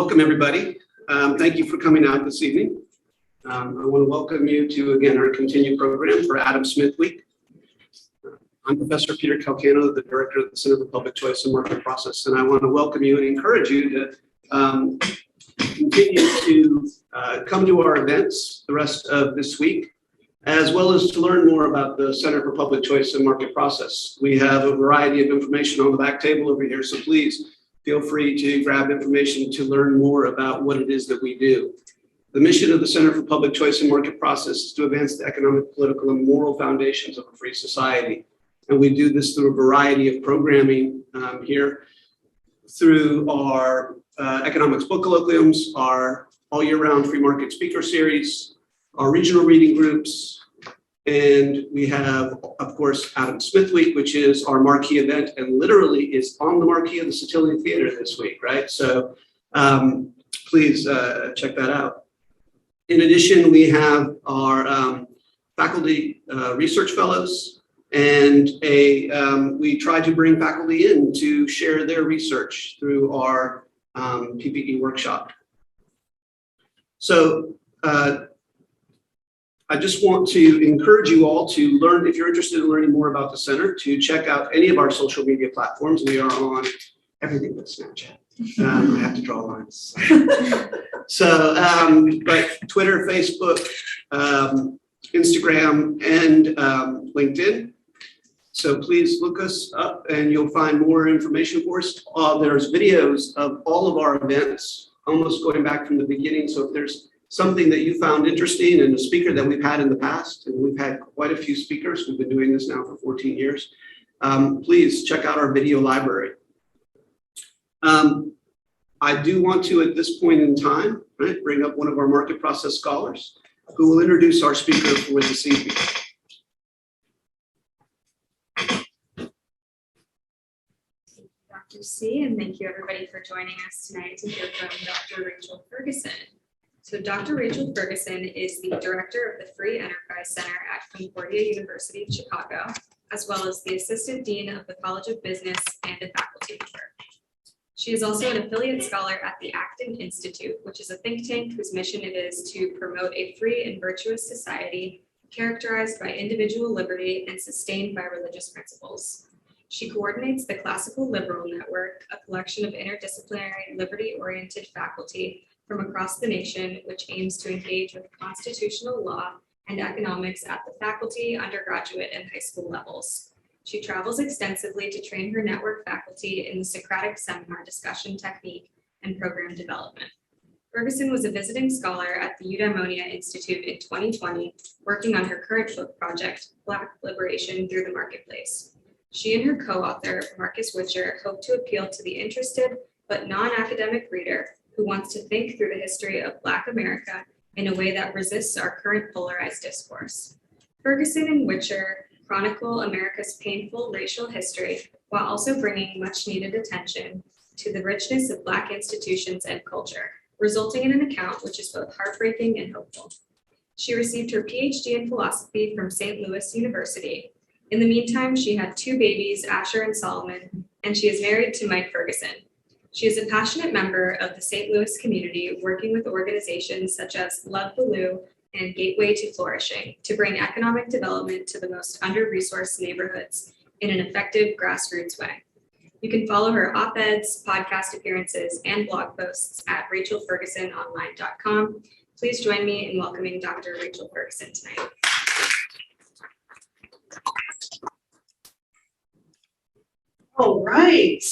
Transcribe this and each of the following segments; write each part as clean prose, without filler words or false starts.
Welcome, everybody. Thank you for coming out this evening. I want to welcome you to, again, our continued program for Adam Smith Week. I'm Professor Peter Calcano, the Director of the Center for Public Choice and Market Process, and I want to welcome you and encourage you to continue to come to our events the rest of this week, as well as to learn more about the Center for Public Choice and Market Process. We have a variety of information on the back table over here, so please feel free to grab information to learn more about what it is that we do. The mission of the Center for Public Choice and Market Process is to advance the economic, political, and moral foundations of a free society. And we do this through a variety of programming here, through our economics book colloquiums, our all year round free market speaker series, our regional reading groups, and we have, of course, Adam Smith Week, which is our marquee event and literally is on the marquee of the Satillion Theater this week, right? So please check that out. In addition, we have our faculty research fellows, and we try to bring faculty in to share their research through our PPE workshop. So I just want to encourage you all to learn, if you're interested in learning more about the center, to check out any of our social media platforms. We are on everything but Snapchat. I have to draw lines. So, but Twitter, Facebook, Instagram, and LinkedIn. So please look us up and you'll find more information for us. There's videos of all of our events, almost going back from the beginning. So if there's something that you found interesting and a speaker that we've had in the past, and we've had quite a few speakers, we've been doing this now for 14 years, please check out our video library. I do want to, at this point in time, bring up one of our market process scholars who will introduce our speaker for this evening. Dr. C, and thank you everybody for joining us tonight to hear from Dr. Rachel Ferguson. So Dr. Rachel Ferguson is the director of the Free Enterprise Center at Concordia University in Chicago, as well as the assistant dean of the College of Business and a faculty member. She is also an affiliate scholar at the Acton Institute, which is a think tank whose mission it is to promote a free and virtuous society characterized by individual liberty and sustained by religious principles. She coordinates the Classical Liberal Network, a collection of interdisciplinary liberty-oriented faculty from across the nation, which aims to engage with constitutional law and economics at the faculty, undergraduate, and high school levels. She travels extensively to train her network faculty in the Socratic seminar discussion technique and program development. Ferguson was a visiting scholar at the Eudaimonia Institute in 2020, working on her current book project, Black Liberation Through the Marketplace. She and her co-author, Marcus Witcher, hope to appeal to the interested but non-academic reader who wants to think through the history of Black America in a way that resists our current polarized discourse. Ferguson and Witcher chronicle America's painful racial history while also bringing much needed attention to the richness of Black institutions and culture, resulting in an account which is both heartbreaking and hopeful. She received her PhD in philosophy from St. Louis University. In the meantime, she had two babies, Asher and Solomon, and she is married to Mike Ferguson. She is a passionate member of the St. Louis community, working with organizations such as Love Ballou and Gateway to Flourishing to bring economic development to the most under-resourced neighborhoods in an effective grassroots way. You can follow her op-eds, podcast appearances, and blog posts at rachelfergusononline.com. Please join me in welcoming Dr. Rachel Ferguson tonight. All right.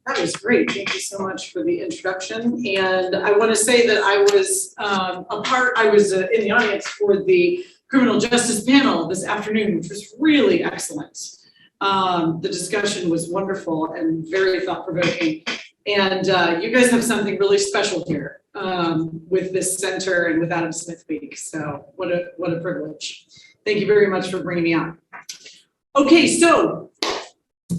That was great. Thank you so much for the introduction. And I want to say that I was in the audience for the criminal justice panel this afternoon, which was really excellent. The discussion was wonderful and very thought-provoking. And you guys have something really special here with this center and with Adam Smith Week. So what a privilege. Thank you very much for bringing me on. Okay, so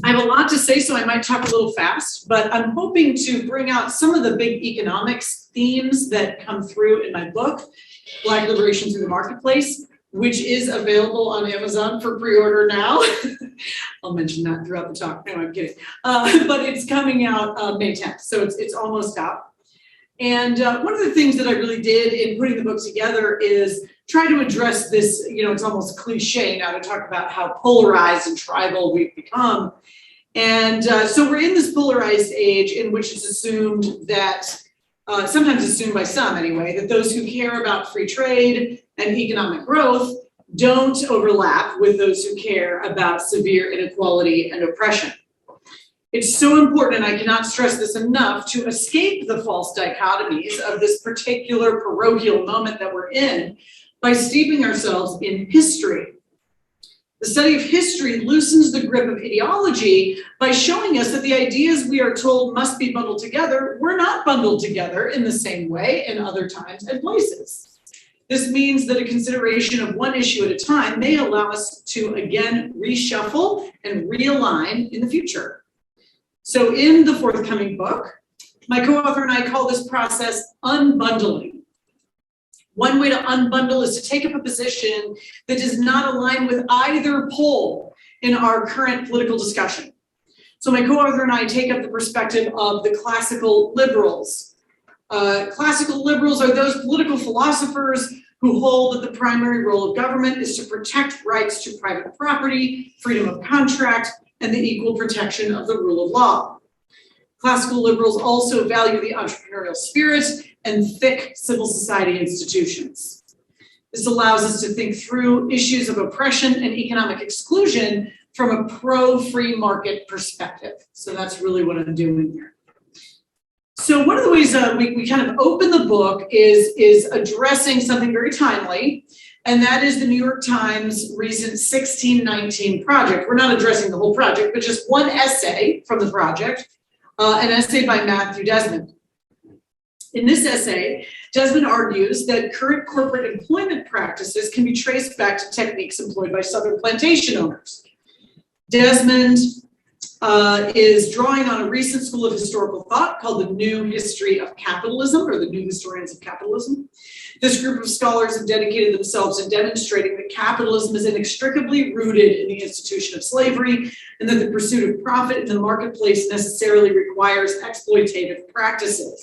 I have a lot to say, so I might talk a little fast, but I'm hoping to bring out some of the big economics themes that come through in my book, Black Liberation Through the Marketplace, which is available on Amazon for pre-order now. I'll mention that throughout the talk. No, I'm kidding. But it's coming out May 10th, so it's almost out. And one of the things that I really did in putting the book together is try to address this, it's almost cliche now to talk about how polarized and tribal we've become. And so we're in this polarized age in which it's assumed that, sometimes assumed by some anyway, that those who care about free trade and economic growth don't overlap with those who care about severe inequality and oppression. It's so important, and I cannot stress this enough, to escape the false dichotomies of this particular parochial moment that we're in by steeping ourselves in history. The study of history loosens the grip of ideology by showing us that the ideas we are told must be bundled together were not bundled together in the same way in other times and places. This means that a consideration of one issue at a time may allow us to again reshuffle and realign in the future. So in the forthcoming book, my co-author and I call this process unbundling. One way to unbundle is to take up a position that does not align with either pole in our current political discussion. So my co-author and I take up the perspective of the classical liberals. Classical liberals are those political philosophers who hold that the primary role of government is to protect rights to private property, freedom of contract, and the equal protection of the rule of law. Classical liberals also value the entrepreneurial spirit and thick civil society institutions. This allows us to think through issues of oppression and economic exclusion from a pro-free market perspective. So that's really what I'm doing here. So one of the ways we kind of open the book is addressing something very timely, and that is the New York Times recent 1619 project. We're not addressing the whole project, but just one essay from the project, an essay by Matthew Desmond. In this essay, Desmond argues that current corporate employment practices can be traced back to techniques employed by Southern plantation owners. Desmond is drawing on a recent school of historical thought called the New History of Capitalism, or the New Historians of Capitalism. This group of scholars have dedicated themselves to demonstrating that capitalism is inextricably rooted in the institution of slavery, and that the pursuit of profit in the marketplace necessarily requires exploitative practices.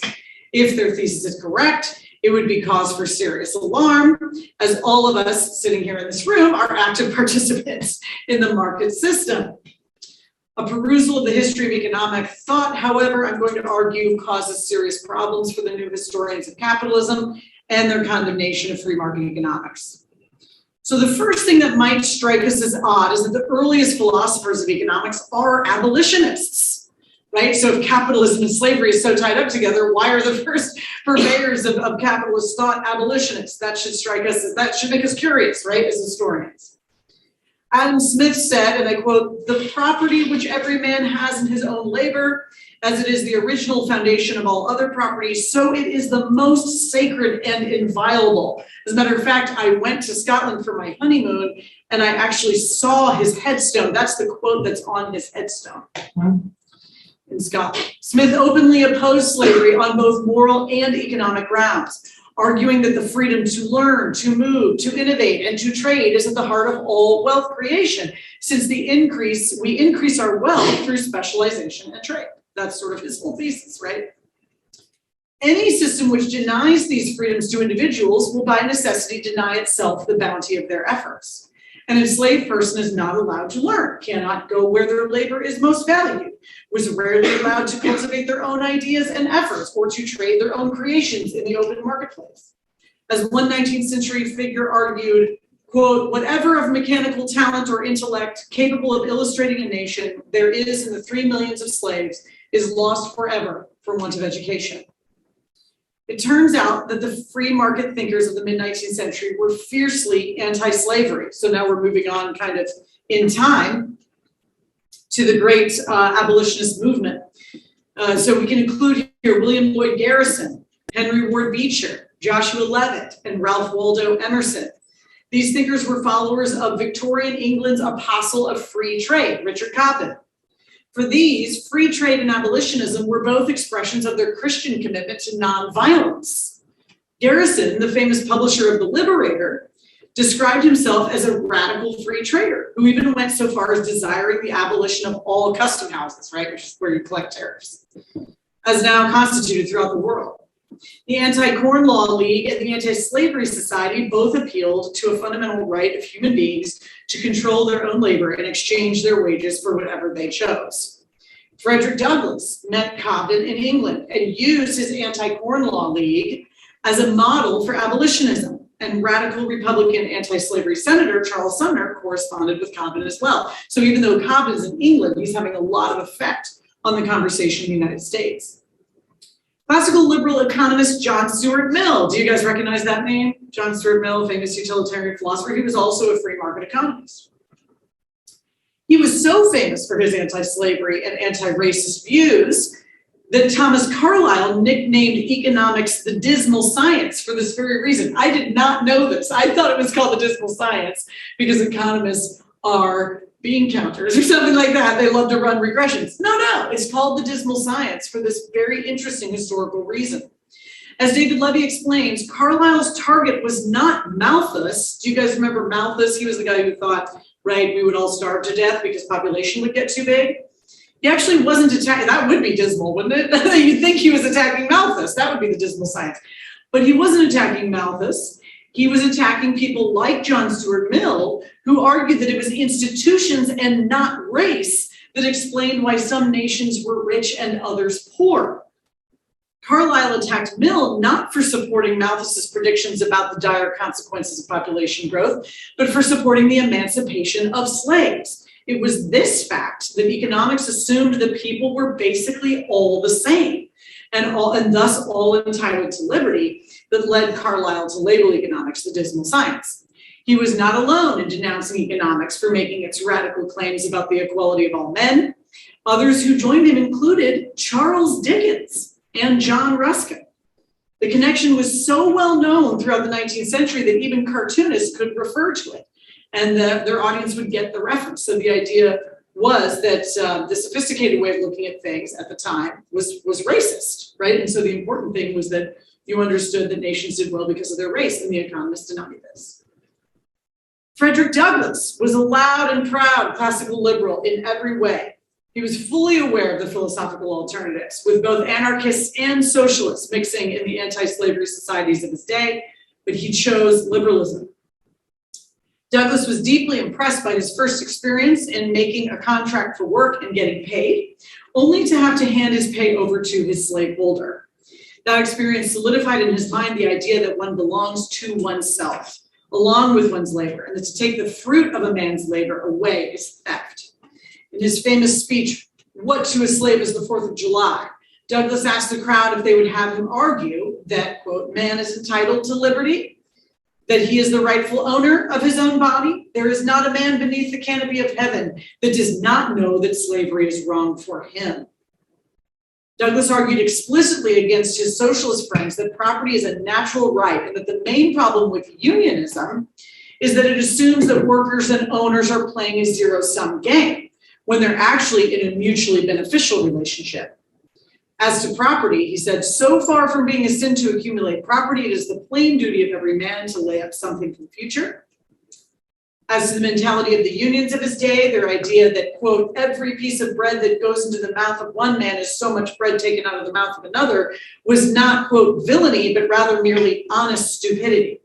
If their thesis is correct, it would be cause for serious alarm, as all of us sitting here in this room are active participants in the market system. A perusal of the history of economic thought, however, I'm going to argue causes serious problems for the new historians of capitalism and their condemnation of free market economics. So the first thing that might strike us as odd is that the earliest philosophers of economics are abolitionists, right? So if capitalism and slavery is so tied up together, why are the first purveyors of capitalist thought abolitionists? That should strike us as, that should make us curious, right, as historians. Adam Smith said, and I quote, "The property which every man has in his own labor, as it is the original foundation of all other property, so it is the most sacred and inviolable." As a matter of fact, I went to Scotland for my honeymoon and I actually saw his headstone. That's the quote that's on his headstone in Scotland. Smith openly opposed slavery on both moral and economic grounds, arguing that the freedom to learn, to move, to innovate, and to trade is at the heart of all wealth creation, since we increase our wealth through specialization and trade. That's sort of his whole thesis, right? Any system which denies these freedoms to individuals will by necessity deny itself the bounty of their efforts. An enslaved person is not allowed to learn, cannot go where their labor is most valued, was rarely allowed to cultivate their own ideas and efforts or to trade their own creations in the open marketplace. As one 19th century figure argued, quote, "Whatever of mechanical talent or intellect capable of illustrating a nation there is in the 3 millions of slaves is lost forever for want of education." It turns out that the free market thinkers of the mid-19th century were fiercely anti-slavery. So now we're moving on kind of in time to the great abolitionist movement. So we can include here William Lloyd Garrison, Henry Ward Beecher, Joshua Levitt, and Ralph Waldo Emerson. These thinkers were followers of Victorian England's apostle of free trade, Richard Cobden. For these, free trade and abolitionism were both expressions of their Christian commitment to nonviolence. Garrison, the famous publisher of The Liberator, described himself as a radical free trader who even went so far as desiring the abolition of all custom houses, right, which is where you collect tariffs, as now constituted throughout the world. The Anti-Corn Law League and the Anti-Slavery Society both appealed to a fundamental right of human beings to control their own labor and exchange their wages for whatever they chose. Frederick Douglass met Cobden in England and used his Anti-Corn Law League as a model for abolitionism. And radical Republican anti-slavery Senator Charles Sumner corresponded with Cobden as well. So even though Cobden's in England, he's having a lot of effect on the conversation in the United States. Classical liberal economist John Stuart Mill. Do you guys recognize that name? John Stuart Mill, famous utilitarian philosopher. He was also a free market economist. He was so famous for his anti-slavery and anti-racist views that Thomas Carlyle nicknamed economics the dismal science for this very reason. I did not know this. I thought it was called the dismal science because economists are bean counters or something like that. They love to run regressions. No, it's called the dismal science for this very interesting historical reason. As David Levy explains, Carlyle's target was not Malthus. Do you guys remember Malthus? He was the guy who thought, right, we would all starve to death because population would get too big. He actually wasn't attacking, that would be dismal, wouldn't it? You'd think he was attacking Malthus. That would be the dismal science. But he wasn't attacking Malthus. He was attacking people like John Stuart Mill, who argued that it was institutions and not race that explained why some nations were rich and others poor. Carlyle attacked Mill not for supporting Malthus's predictions about the dire consequences of population growth, but for supporting the emancipation of slaves. It was this fact that economics assumed that people were basically all the same and thus all entitled to liberty that led Carlyle to label economics the dismal science. He was not alone in denouncing economics for making its radical claims about the equality of all men. Others who joined him included Charles Dickens and John Ruskin. The connection was so well known throughout the 19th century that even cartoonists could refer to it, and their audience would get the reference. So the idea was that the sophisticated way of looking at things at the time was racist, right? And so the important thing was that you understood that nations did well because of their race, and the economists denied this. Frederick Douglass was a loud and proud classical liberal in every way. He was fully aware of the philosophical alternatives, with both anarchists and socialists mixing in the anti-slavery societies of his day, but he chose liberalism. Douglass was deeply impressed by his first experience in making a contract for work and getting paid, only to have to hand his pay over to his slaveholder. That experience solidified in his mind the idea that one belongs to oneself, along with one's labor, and that to take the fruit of a man's labor away is theft. In his famous speech, "What to a Slave is the 4th of July," Douglass asked the crowd if they would have him argue that, quote, "man is entitled to liberty, that he is the rightful owner of his own body. There is not a man beneath the canopy of heaven that does not know that slavery is wrong for him." Douglass argued explicitly against his socialist friends that property is a natural right, and that the main problem with unionism is that it assumes that workers and owners are playing a zero-sum game when they're actually in a mutually beneficial relationship. As to property, he said, "So far from being a sin to accumulate property, it is the plain duty of every man to lay up something for the future." As to the mentality of the unions of his day, their idea that, quote, "every piece of bread that goes into the mouth of one man is so much bread taken out of the mouth of another," was not, quote, villainy, but rather merely honest stupidity.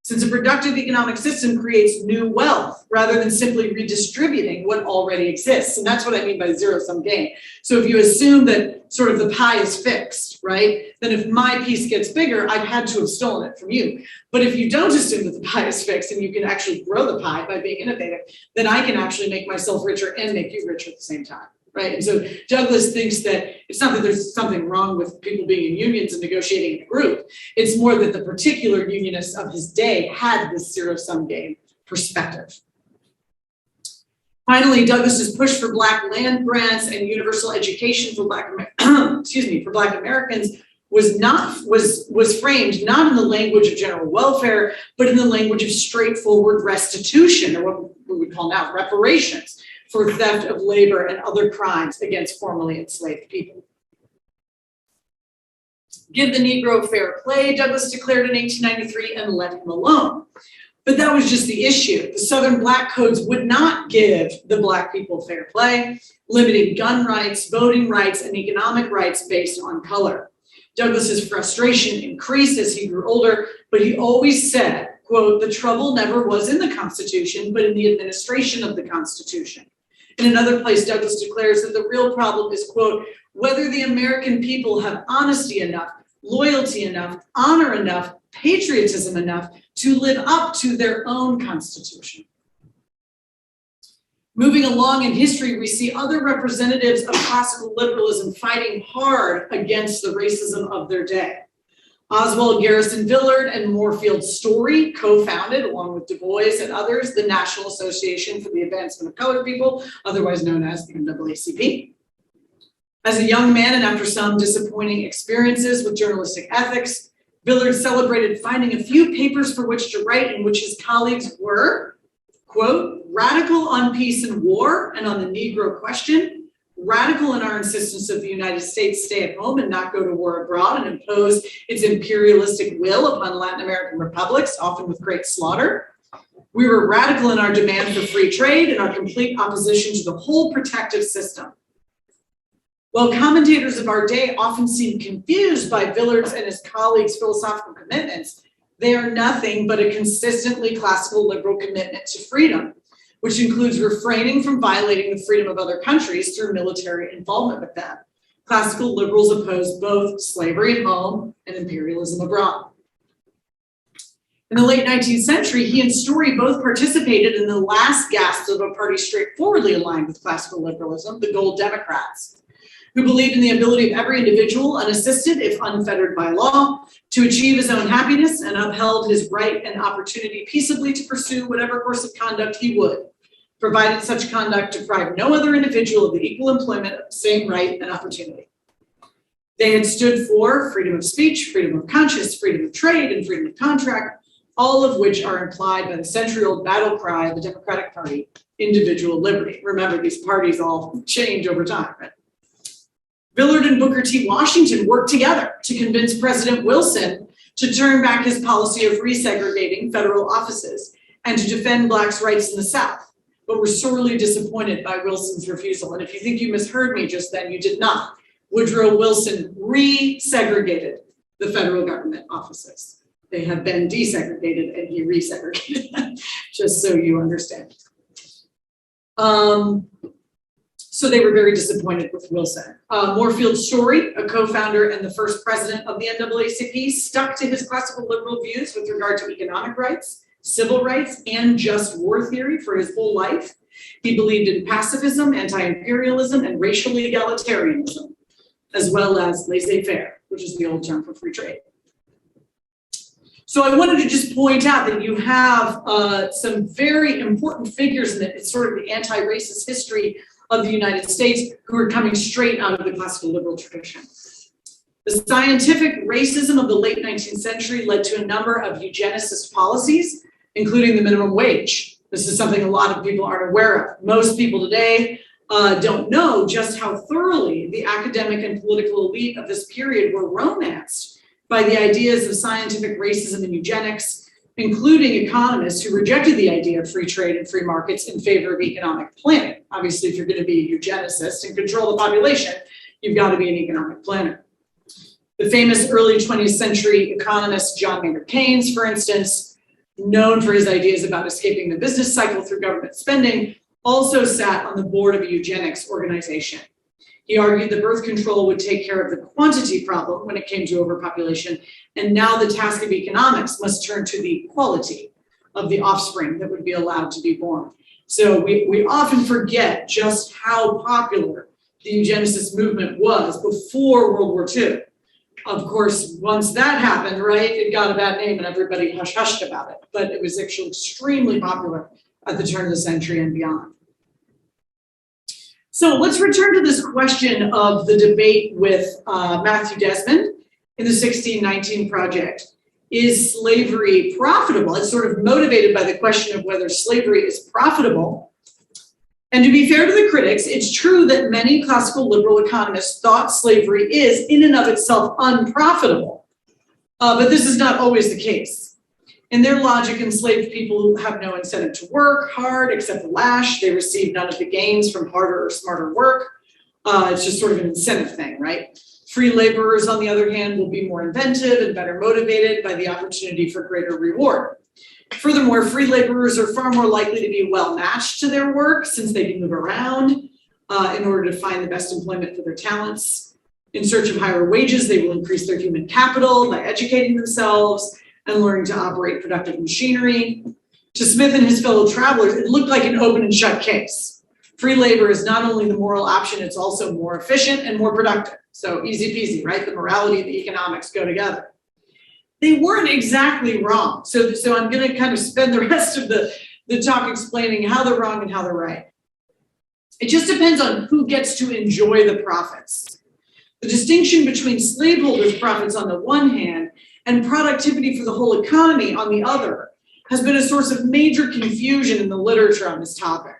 Since a productive economic system creates new wealth rather than simply redistributing what already exists. And that's what I mean by zero-sum game. So if you assume that sort of the pie is fixed, right? Then if my piece gets bigger, I've had to have stolen it from you. But if you don't assume that the pie is fixed and you can actually grow the pie by being innovative, then I can actually make myself richer and make you richer at the same time. Right. And so Douglass thinks that it's not that there's something wrong with people being in unions and negotiating in a group. It's more that the particular unionists of his day had this zero-sum game perspective. Finally, Douglass's push for Black land grants and universal education for Black Americans was framed not in the language of general welfare, but in the language of straightforward restitution, or what we would call now reparations, for theft of labor and other crimes against formerly enslaved people. Give the Negro fair play, Douglass declared in 1893, and let him alone. But that was just the issue. The Southern Black codes would not give the Black people fair play, limiting gun rights, voting rights, and economic rights based on color. Douglass's frustration increased as he grew older, but he always said, quote, "The trouble never was in the Constitution, but in the administration of the Constitution." In another place, Douglass declares that the real problem is, quote, "whether the American people have honesty enough, loyalty enough, honor enough, patriotism enough to live up to their own Constitution." Moving along in history, we see other representatives of classical liberalism fighting hard against the racism of their day. Oswald Garrison Villard and Moorfield Story co-founded, along with Du Bois and others, the National Association for the Advancement of Colored People, otherwise known as the NAACP. As a young man, and after some disappointing experiences with journalistic ethics, Villard celebrated finding a few papers for which to write in which his colleagues were, quote, "radical on peace and war and on the Negro question, radical in our insistence of the United States stay at home and not go to war abroad and impose its imperialistic will upon Latin American republics, often with great slaughter. We were radical in our demand for free trade and our complete opposition to the whole protective system." While commentators of our day often seem confused by Villard's and his colleagues' philosophical commitments, they are nothing but a consistently classical liberal commitment to freedom, which includes refraining from violating the freedom of other countries through military involvement with them. Classical liberals oppose both slavery at home and imperialism abroad. In the late 19th century, he and Story both participated in the last gasps of a party straightforwardly aligned with classical liberalism, the Gold Democrats, who believed in the ability of every individual, unassisted if unfettered by law, to achieve his own happiness, and upheld his right and opportunity peaceably to pursue whatever course of conduct he would, provided such conduct deprived no other individual of the equal employment of the same right and opportunity. They had stood for freedom of speech, freedom of conscience, freedom of trade, and freedom of contract, all of which are implied by the century-old battle cry of the Democratic Party, individual liberty. Remember, these parties all change over time, right? Villard and Booker T. Washington worked together to convince President Wilson to turn back his policy of resegregating federal offices and to defend Blacks' rights in the South, but were sorely disappointed by Wilson's refusal. And if you think you misheard me just then, you did not. Woodrow Wilson resegregated the federal government offices. They have been desegregated and he resegregated them, just so you understand. So they were very disappointed with Wilson. Moorfield Story, a co-founder and the first president of the NAACP, stuck to his classical liberal views with regard to economic rights, civil rights, and just war theory for his whole life. He believed in pacifism, anti-imperialism, and racial egalitarianism, as well as laissez-faire, which is the old term for free trade. So I wanted to just point out that you have some very important figures in it. It's sort of the anti-racist history of the United States who are coming straight out of the classical liberal tradition. The scientific racism of the late 19th century led to a number of eugenicist policies, including the minimum wage. This is something a lot of people aren't aware of. Most people today don't know just how thoroughly the academic and political elite of this period were romanced by the ideas of scientific racism and eugenics, including economists who rejected the idea of free trade and free markets in favor of economic planning. Obviously, if you're going to be a eugenicist and control the population, you've got to be an economic planner. The famous early 20th century economist John Maynard Keynes, for instance, known for his ideas about escaping the business cycle through government spending, also sat on the board of a eugenics organization. He argued that birth control would take care of the quantity problem when it came to overpopulation, and now the task of economics must turn to the quality of the offspring that would be allowed to be born. So we often forget just how popular the eugenicist movement was before World War II. Of course, once that happened, right, it got a bad name and everybody hush-hushed about it, but it was actually extremely popular at the turn of the century and beyond. So let's return to this question of the debate with Matthew Desmond in the 1619 Project. Is slavery profitable? It's sort of motivated by the question of whether slavery is profitable. And to be fair to the critics, it's true that many classical liberal economists thought slavery is in and of itself unprofitable. But this is not always the case. In their logic, enslaved people have no incentive to work hard except the lash. They receive none of the gains from harder or smarter work. It's just sort of an incentive thing, right? Free laborers, on the other hand, will be more inventive and better motivated by the opportunity for greater reward. Furthermore, free laborers are far more likely to be well matched to their work since they can move around in order to find the best employment for their talents. In search of higher wages, they will increase their human capital by educating themselves and learning to operate productive machinery. To Smith and his fellow travelers, it looked like an open and shut case. Free labor is not only the moral option, it's also more efficient and more productive. So easy peasy, right? The morality and the economics go together. They weren't exactly wrong. So I'm going to kind of spend the rest of the talk explaining how they're wrong and how they're right. It just depends on who gets to enjoy the profits. The distinction between slaveholders' profits on the one hand and productivity for the whole economy on the other has been a source of major confusion in the literature on this topic.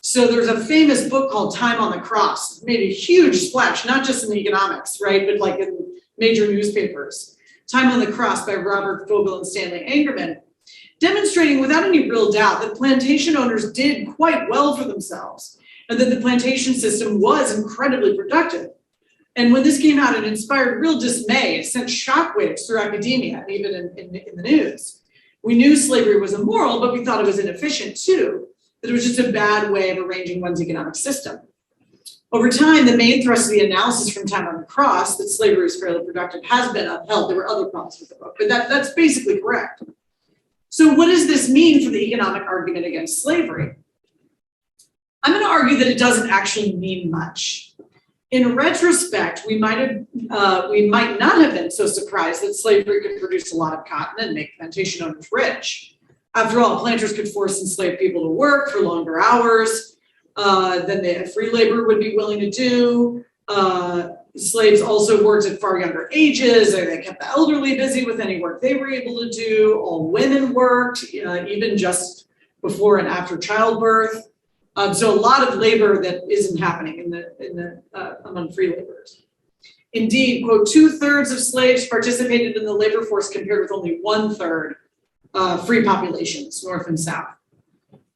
So there's a famous book called Time on the Cross, made a huge splash, not just in the economics, right, but like in major newspapers. Time on the Cross by Robert Fogel and Stanley Angerman, demonstrating without any real doubt that plantation owners did quite well for themselves and that the plantation system was incredibly productive. And when this came out, it inspired real dismay. It sent shockwaves through academia, and even in the news. We knew slavery was immoral, but we thought it was inefficient too, that it was just a bad way of arranging one's economic system. Over time, the main thrust of the analysis from Time on the Cross, that slavery is fairly productive, has been upheld. There were other problems with the book, but that's basically correct. So what does this mean for the economic argument against slavery? I'm going to argue that it doesn't actually mean much. In retrospect, we might not have been so surprised that slavery could produce a lot of cotton and make plantation owners rich. After all, planters could force enslaved people to work for longer hours than the free labor would be willing to do. Slaves also worked at far younger ages. They kept the elderly busy with any work they were able to do. All women worked, even just before and after childbirth. So a lot of labor that isn't happening among free laborers. Indeed, quote, 2/3 of slaves participated in the labor force compared with only 1/3 free populations, North and South.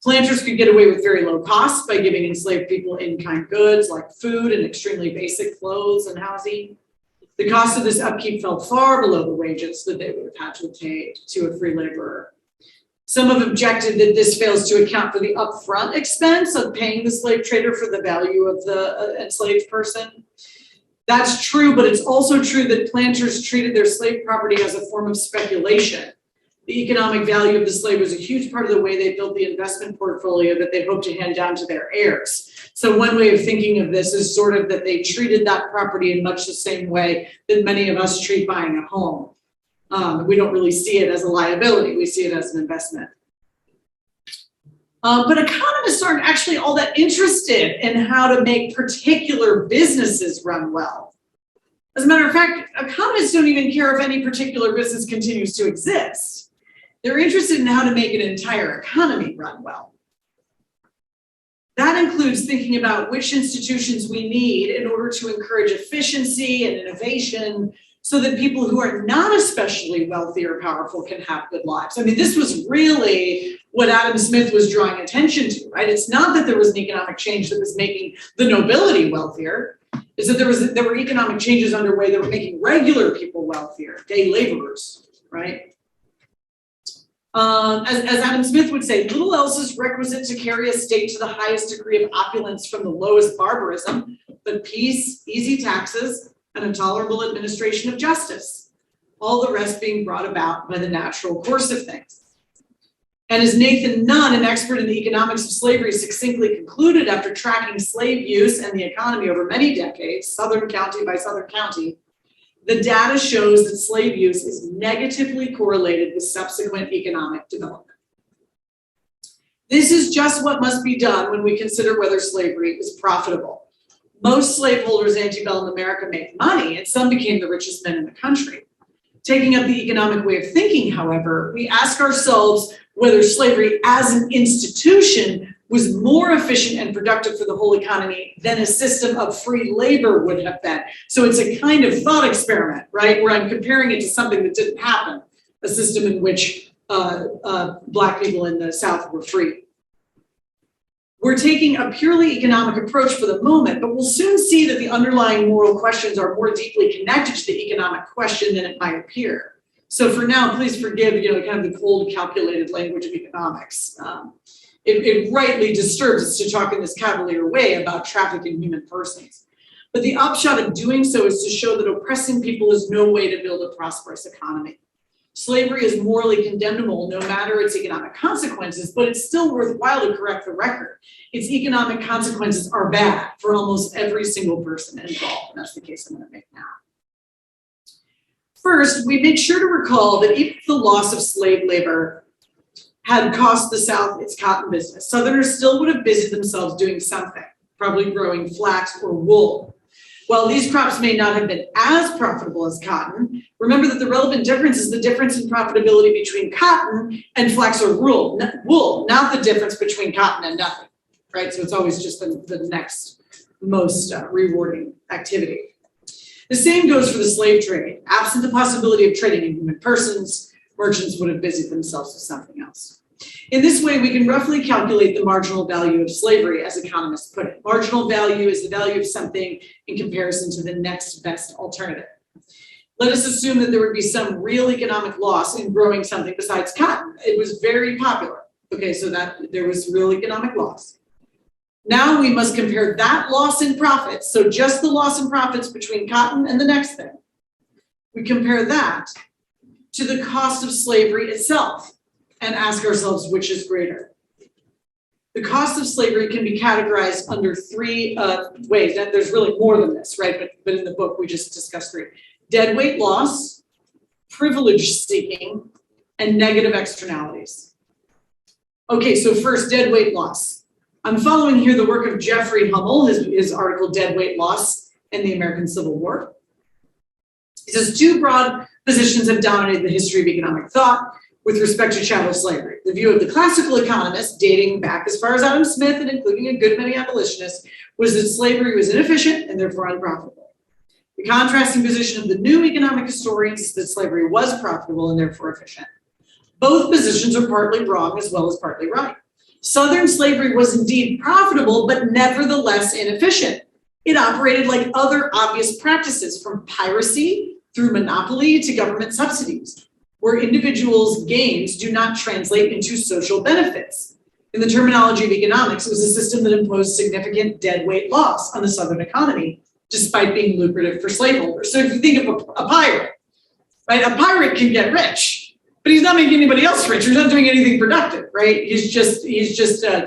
Planters could get away with very low costs by giving enslaved people in-kind goods like food and extremely basic clothes and housing. The cost of this upkeep fell far below the wages that they would have had to pay to a free laborer. Some have objected that this fails to account for the upfront expense of paying the slave trader for the value of the enslaved person. That's true, but it's also true that planters treated their slave property as a form of speculation. The economic value of the slave was a huge part of the way they built the investment portfolio that they hoped to hand down to their heirs. So one way of thinking of this is sort of that they treated that property in much the same way that many of us treat buying a home. We don't really see it as a liability. We see it as an investment. But economists aren't actually all that interested in how to make particular businesses run well. As a matter of fact, economists don't even care if any particular business continues to exist. They're interested in how to make an entire economy run well. That includes thinking about which institutions we need in order to encourage efficiency and innovation so that people who are not especially wealthy or powerful can have good lives. I mean, this was really what Adam Smith was drawing attention to, right? It's not that there was an economic change that was making the nobility wealthier. It's that there were economic changes underway that were making regular people wealthier, day laborers, right? As Adam Smith would say, little else is requisite to carry a state to the highest degree of opulence from the lowest barbarism, but peace, easy taxes, and a tolerable administration of justice, all the rest being brought about by the natural course of things. And as Nathan Nunn, an expert in the economics of slavery, succinctly concluded after tracking slave use and the economy over many decades, Southern county by Southern county, the data shows that slave use is negatively correlated with subsequent economic development. This is just what must be done when we consider whether slavery is profitable. Most slaveholders in antebellum America made money, and some became the richest men in the country. Taking up the economic way of thinking, however, we ask ourselves whether slavery as an institution was more efficient and productive for the whole economy than a system of free labor would have been. So it's a kind of thought experiment, right? Where I'm comparing it to something that didn't happen, a system in which Black people in the South were free. We're taking a purely economic approach for the moment, but we'll soon see that the underlying moral questions are more deeply connected to the economic question than it might appear. So for now, please forgive, kind of the cold, calculated language of economics. It rightly disturbs us to talk in this cavalier way about trafficking human persons. But the upshot of doing so is to show that oppressing people is no way to build a prosperous economy. Slavery is morally condemnable no matter its economic consequences, but it's still worthwhile to correct the record. Its economic consequences are bad for almost every single person involved, and that's the case I'm going to make now. First, we make sure to recall that even if the loss of slave labor had cost the South its cotton business, Southerners still would have busied themselves doing something, probably growing flax or wool. While these crops may not have been as profitable as cotton, remember that the relevant difference is the difference in profitability between cotton and flax or wool, not the difference between cotton and nothing, right? So it's always just the next most rewarding activity. The same goes for the slave trade. Absent the possibility of trading in human persons, merchants would have busied themselves with something else. In this way, we can roughly calculate the marginal value of slavery, as economists put it. Marginal value is the value of something in comparison to the next best alternative. Let us assume that there would be some real economic loss in growing something besides cotton. It was very popular. Okay, so that there was real economic loss. Now we must compare that loss in profits, so just the loss in profits between cotton and the next thing. We compare that to the cost of slavery itself and ask ourselves which is greater. The cost of slavery can be categorized under three ways. There's really more than this, right? But in the book, we just discussed three. Deadweight loss, privilege seeking, and negative externalities. Okay, so first, deadweight loss. I'm following here the work of Jeffrey Hummel, his article, Deadweight Loss and the American Civil War. He says, two broad positions have dominated the history of economic thought with respect to chattel slavery. The view of the classical economists, dating back as far as Adam Smith and including a good many abolitionists, was that slavery was inefficient and therefore unprofitable. The contrasting position of the new economic historians is that slavery was profitable and therefore efficient. Both positions are partly wrong as well as partly right. Southern slavery was indeed profitable, but nevertheless inefficient. It operated like other obvious practices, from piracy through monopoly to government subsidies, where individuals' gains do not translate into social benefits. In the terminology of economics, it was a system that imposed significant deadweight loss on the Southern economy, despite being lucrative for slaveholders. So if you think of a pirate, right? A pirate can get rich, but he's not making anybody else rich. He's not doing anything productive, right? He's just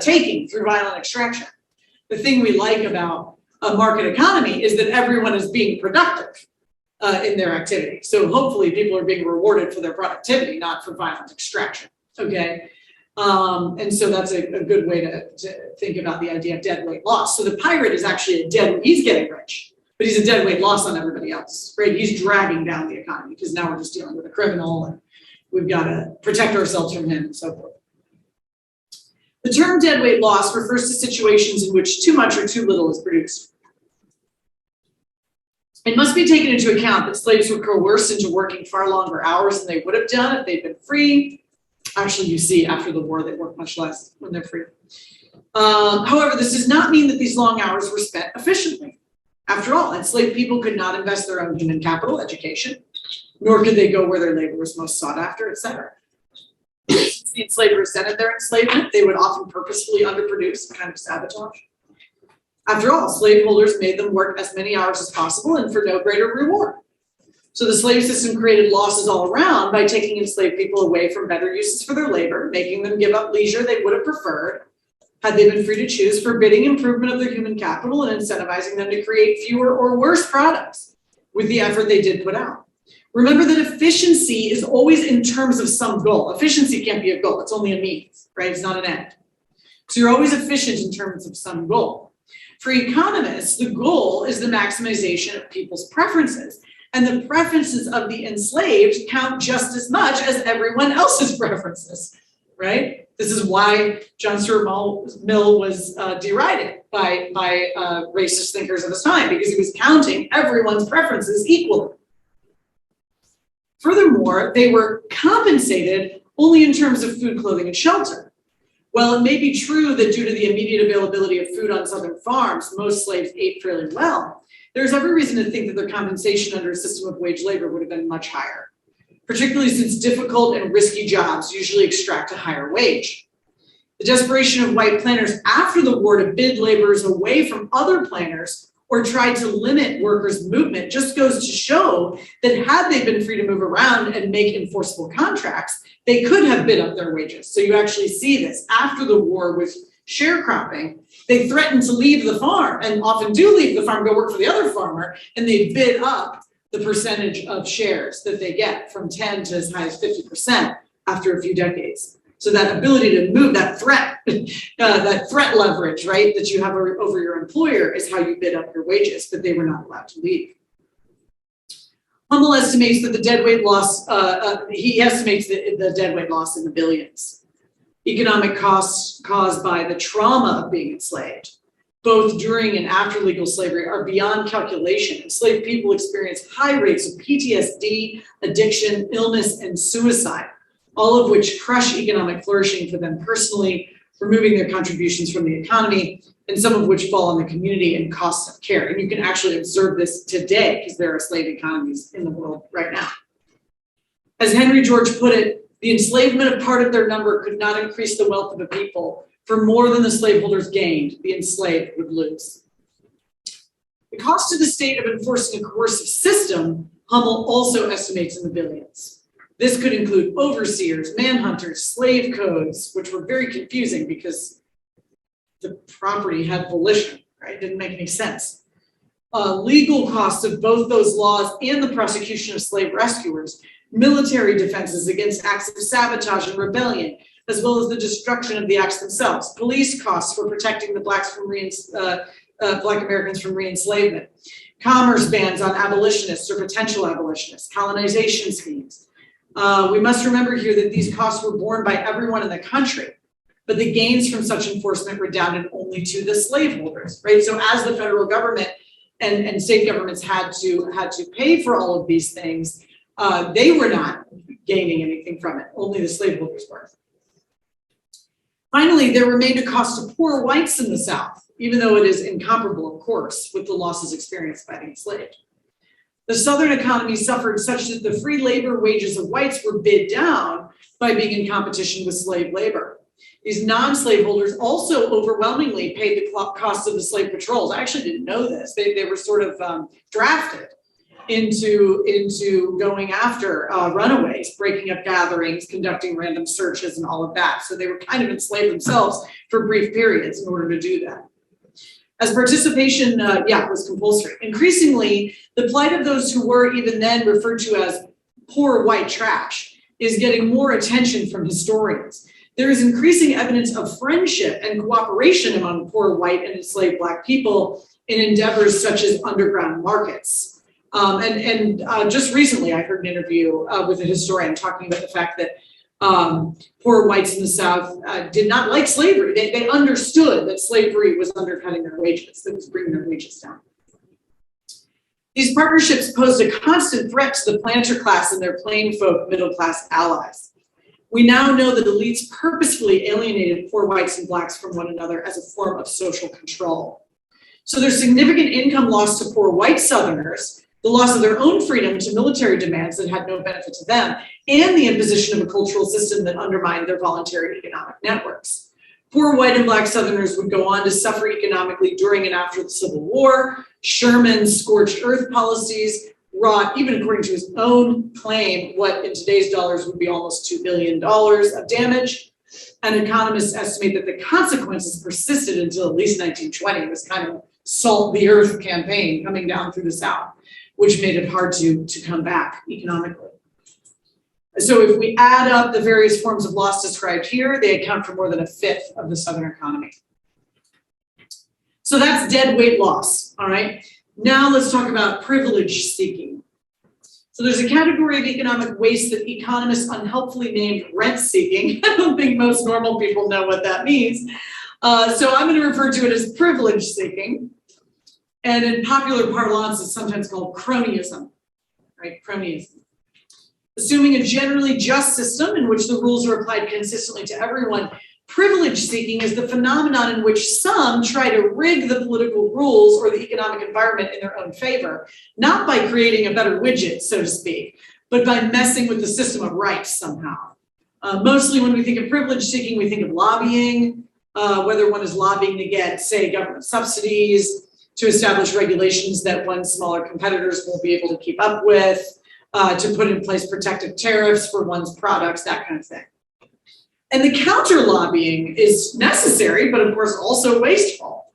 taking through violent extraction. The thing we like about a market economy is that everyone is being productive in their activity. So hopefully people are being rewarded for their productivity, not for violent extraction, okay? And so that's a good way to think about the idea of deadweight loss. So the pirate is actually he's getting rich, but he's a deadweight loss on everybody else, right? He's dragging down the economy because now we're just dealing with a criminal and we've got to protect ourselves from him and so forth. The term deadweight loss refers to situations in which too much or too little is produced. It must be taken into account that slaves were coerced into working far longer hours than they would have done if they'd been free. Actually, you see, after the war, they work much less when they're free. However, this does not mean that these long hours were spent efficiently. After all, enslaved people could not invest their own human capital, education, nor could they go where their labor was most sought after, etc. Since the enslaved resented their enslavement, they would often purposefully underproduce, a kind of sabotage. After all, slaveholders made them work as many hours as possible and for no greater reward. So the slave system created losses all around by taking enslaved people away from better uses for their labor, making them give up leisure they would have preferred had they been free to choose, forbidding improvement of their human capital and incentivizing them to create fewer or worse products with the effort they did put out. Remember that efficiency is always in terms of some goal. Efficiency can't be a goal, it's only a means, right? It's not an end. So you're always efficient in terms of some goal. For economists, the goal is the maximization of people's preferences, and the preferences of the enslaved count just as much as everyone else's preferences, right? This is why John Stuart Mill was derided by racist thinkers of his time, because he was counting everyone's preferences equally. Furthermore, they were compensated only in terms of food, clothing, and shelter. While it may be true that due to the immediate availability of food on Southern farms, most slaves ate fairly well, there's every reason to think that their compensation under a system of wage labor would have been much higher, particularly since difficult and risky jobs usually extract a higher wage. The desperation of white planters after the war to bid laborers away from other planters or tried to limit workers' movement just goes to show that had they been free to move around and make enforceable contracts, they could have bid up their wages. So you actually see this after the war with sharecropping. They threaten to leave the farm and often do leave the farm, go work for the other farmer, and they bid up the percentage of shares that they get from 10 to as high as 50% after a few decades. So that ability to move, that threat leverage, right, that you have over your employer is how you bid up your wages, but they were not allowed to leave. Hummel estimates that the deadweight loss, he estimates the deadweight loss in the billions. Economic costs caused by the trauma of being enslaved, both during and after legal slavery, are beyond calculation. Enslaved people experience high rates of PTSD, addiction, illness, and suicide, all of which crush economic flourishing for them personally, removing their contributions from the economy, and some of which fall on the community and costs of care. And you can actually observe this today because there are slave economies in the world right now. As Henry George put it, the enslavement of part of their number could not increase the wealth of a people, for more than the slaveholders gained, the enslaved would lose. The cost to the state of enforcing a coercive system, Hummel also estimates in the billions. This could include overseers, manhunters, slave codes, which were very confusing because the property had volition, right? It didn't make any sense. Legal costs of both those laws and the prosecution of slave rescuers, military defenses against acts of sabotage and rebellion, as well as the destruction of the acts themselves, police costs for protecting the Black Americans from re-enslavement, commerce bans on abolitionists or potential abolitionists, colonization schemes. We must remember here that these costs were borne by everyone in the country, but the gains from such enforcement redounded only to the slaveholders, right? So as the federal government and state governments had to pay for all of these things, they were not gaining anything from it, only the slaveholders were. Finally, there remained a cost to poor whites in the South, even though it is incomparable, of course, with the losses experienced by the enslaved. The Southern economy suffered such that the free labor wages of whites were bid down by being in competition with slave labor. These non-slaveholders also overwhelmingly paid the cost of the slave patrols. I actually didn't know this. They were sort of drafted into going after runaways, breaking up gatherings, conducting random searches and all of that. So they were kind of enslaved themselves for brief periods in order to do that. As participation, was compulsory. Increasingly, the plight of those who were even then referred to as poor white trash is getting more attention from historians. There is increasing evidence of friendship and cooperation among poor white and enslaved Black people in endeavors such as underground markets. Just recently, I heard an interview with a historian talking about the fact that poor whites in the South did not like slavery. They understood that slavery was undercutting their wages, that was bringing their wages down. These partnerships posed a constant threat to the planter class and their plain folk middle class allies. We now know that elites purposefully alienated poor whites and Blacks from one another as a form of social control. So there's significant income loss to poor white Southerners, the loss of their own freedom to military demands that had no benefit to them, and the imposition of a cultural system that undermined their voluntary economic networks. Poor white and Black Southerners would go on to suffer economically during and after the Civil War. Sherman's scorched earth policies wrought, even according to his own claim, what in today's dollars would be almost $2 billion of damage. And economists estimate that the consequences persisted until at least 1920. It was kind of salt the earth campaign coming down through the South, which made it hard to come back economically. So if we add up the various forms of loss described here, they account for more than 1/5 of the Southern economy. So that's deadweight loss, all right? Now let's talk about privilege seeking. So there's a category of economic waste that economists unhelpfully named rent seeking. I don't think most normal people know what that means. So I'm going to refer to it as privilege seeking. And in popular parlance, it's sometimes called cronyism, right? Cronyism. Assuming a generally just system in which the rules are applied consistently to everyone, privilege seeking is the phenomenon in which some try to rig the political rules or the economic environment in their own favor, not by creating a better widget, so to speak, but by messing with the system of rights somehow. Mostly when we think of privilege seeking, we think of lobbying, whether one is lobbying to get, say, government subsidies, to establish regulations that one's smaller competitors won't be able to keep up with, to put in place protective tariffs for one's products, that kind of thing. And the counter lobbying is necessary, but of course also wasteful.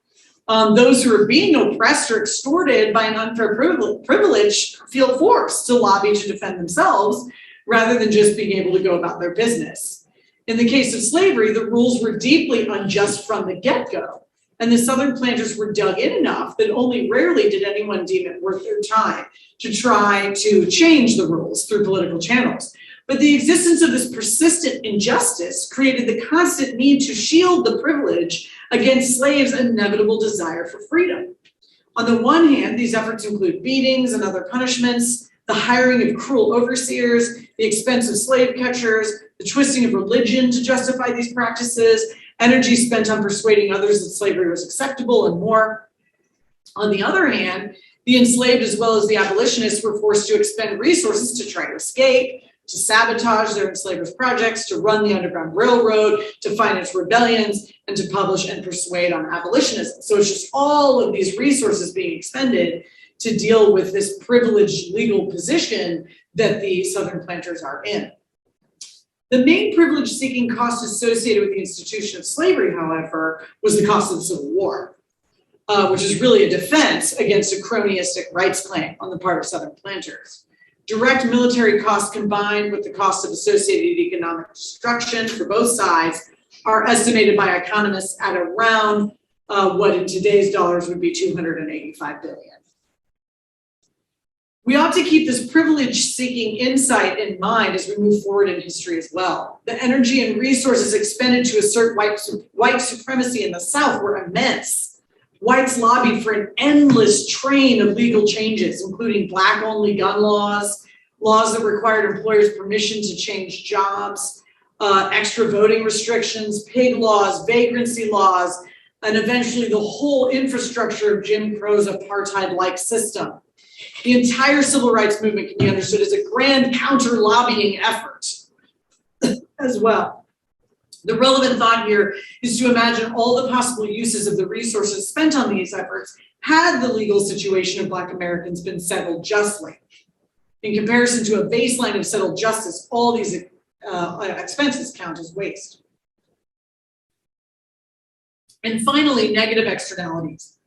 Those who are being oppressed or extorted by an unfair privilege feel forced to lobby to defend themselves rather than just being able to go about their business. In the case of slavery, the rules were deeply unjust from the get-go, and the Southern planters were dug in enough that only rarely did anyone deem it worth their time to try to change the rules through political channels. But the existence of this persistent injustice created the constant need to shield the privilege against slaves' inevitable desire for freedom. On the one hand, these efforts include beatings and other punishments, the hiring of cruel overseers, the expense of slave catchers, the twisting of religion to justify these practices, energy spent on persuading others that slavery was acceptable, and more. On the other hand, the enslaved as well as the abolitionists were forced to expend resources to try to escape, to sabotage their enslavers' projects, to run the Underground Railroad, to finance rebellions, and to publish and persuade on abolitionism. So it's just all of these resources being expended to deal with this privileged legal position that the Southern planters are in. The main privilege-seeking cost associated with the institution of slavery, however, was the cost of the Civil War, which is really a defense against a cronyistic rights claim on the part of Southern planters. Direct military costs combined with the cost of associated economic destruction for both sides are estimated by economists at around what in today's dollars would be $285 billion. We ought to keep this privilege-seeking insight in mind as we move forward in history as well. The energy and resources expended to assert white supremacy in the South were immense. Whites lobbied for an endless train of legal changes, including black-only gun laws, laws that required employers' permission to change jobs, extra voting restrictions, pig laws, vagrancy laws, and eventually the whole infrastructure of Jim Crow's apartheid-like system. The entire civil rights movement can be understood as a grand counter-lobbying effort as well. The relevant thought here is to imagine all the possible uses of the resources spent on these efforts had the legal situation of Black Americans been settled justly. In comparison to a baseline of settled justice, all these expenses count as waste. And finally, negative externalities.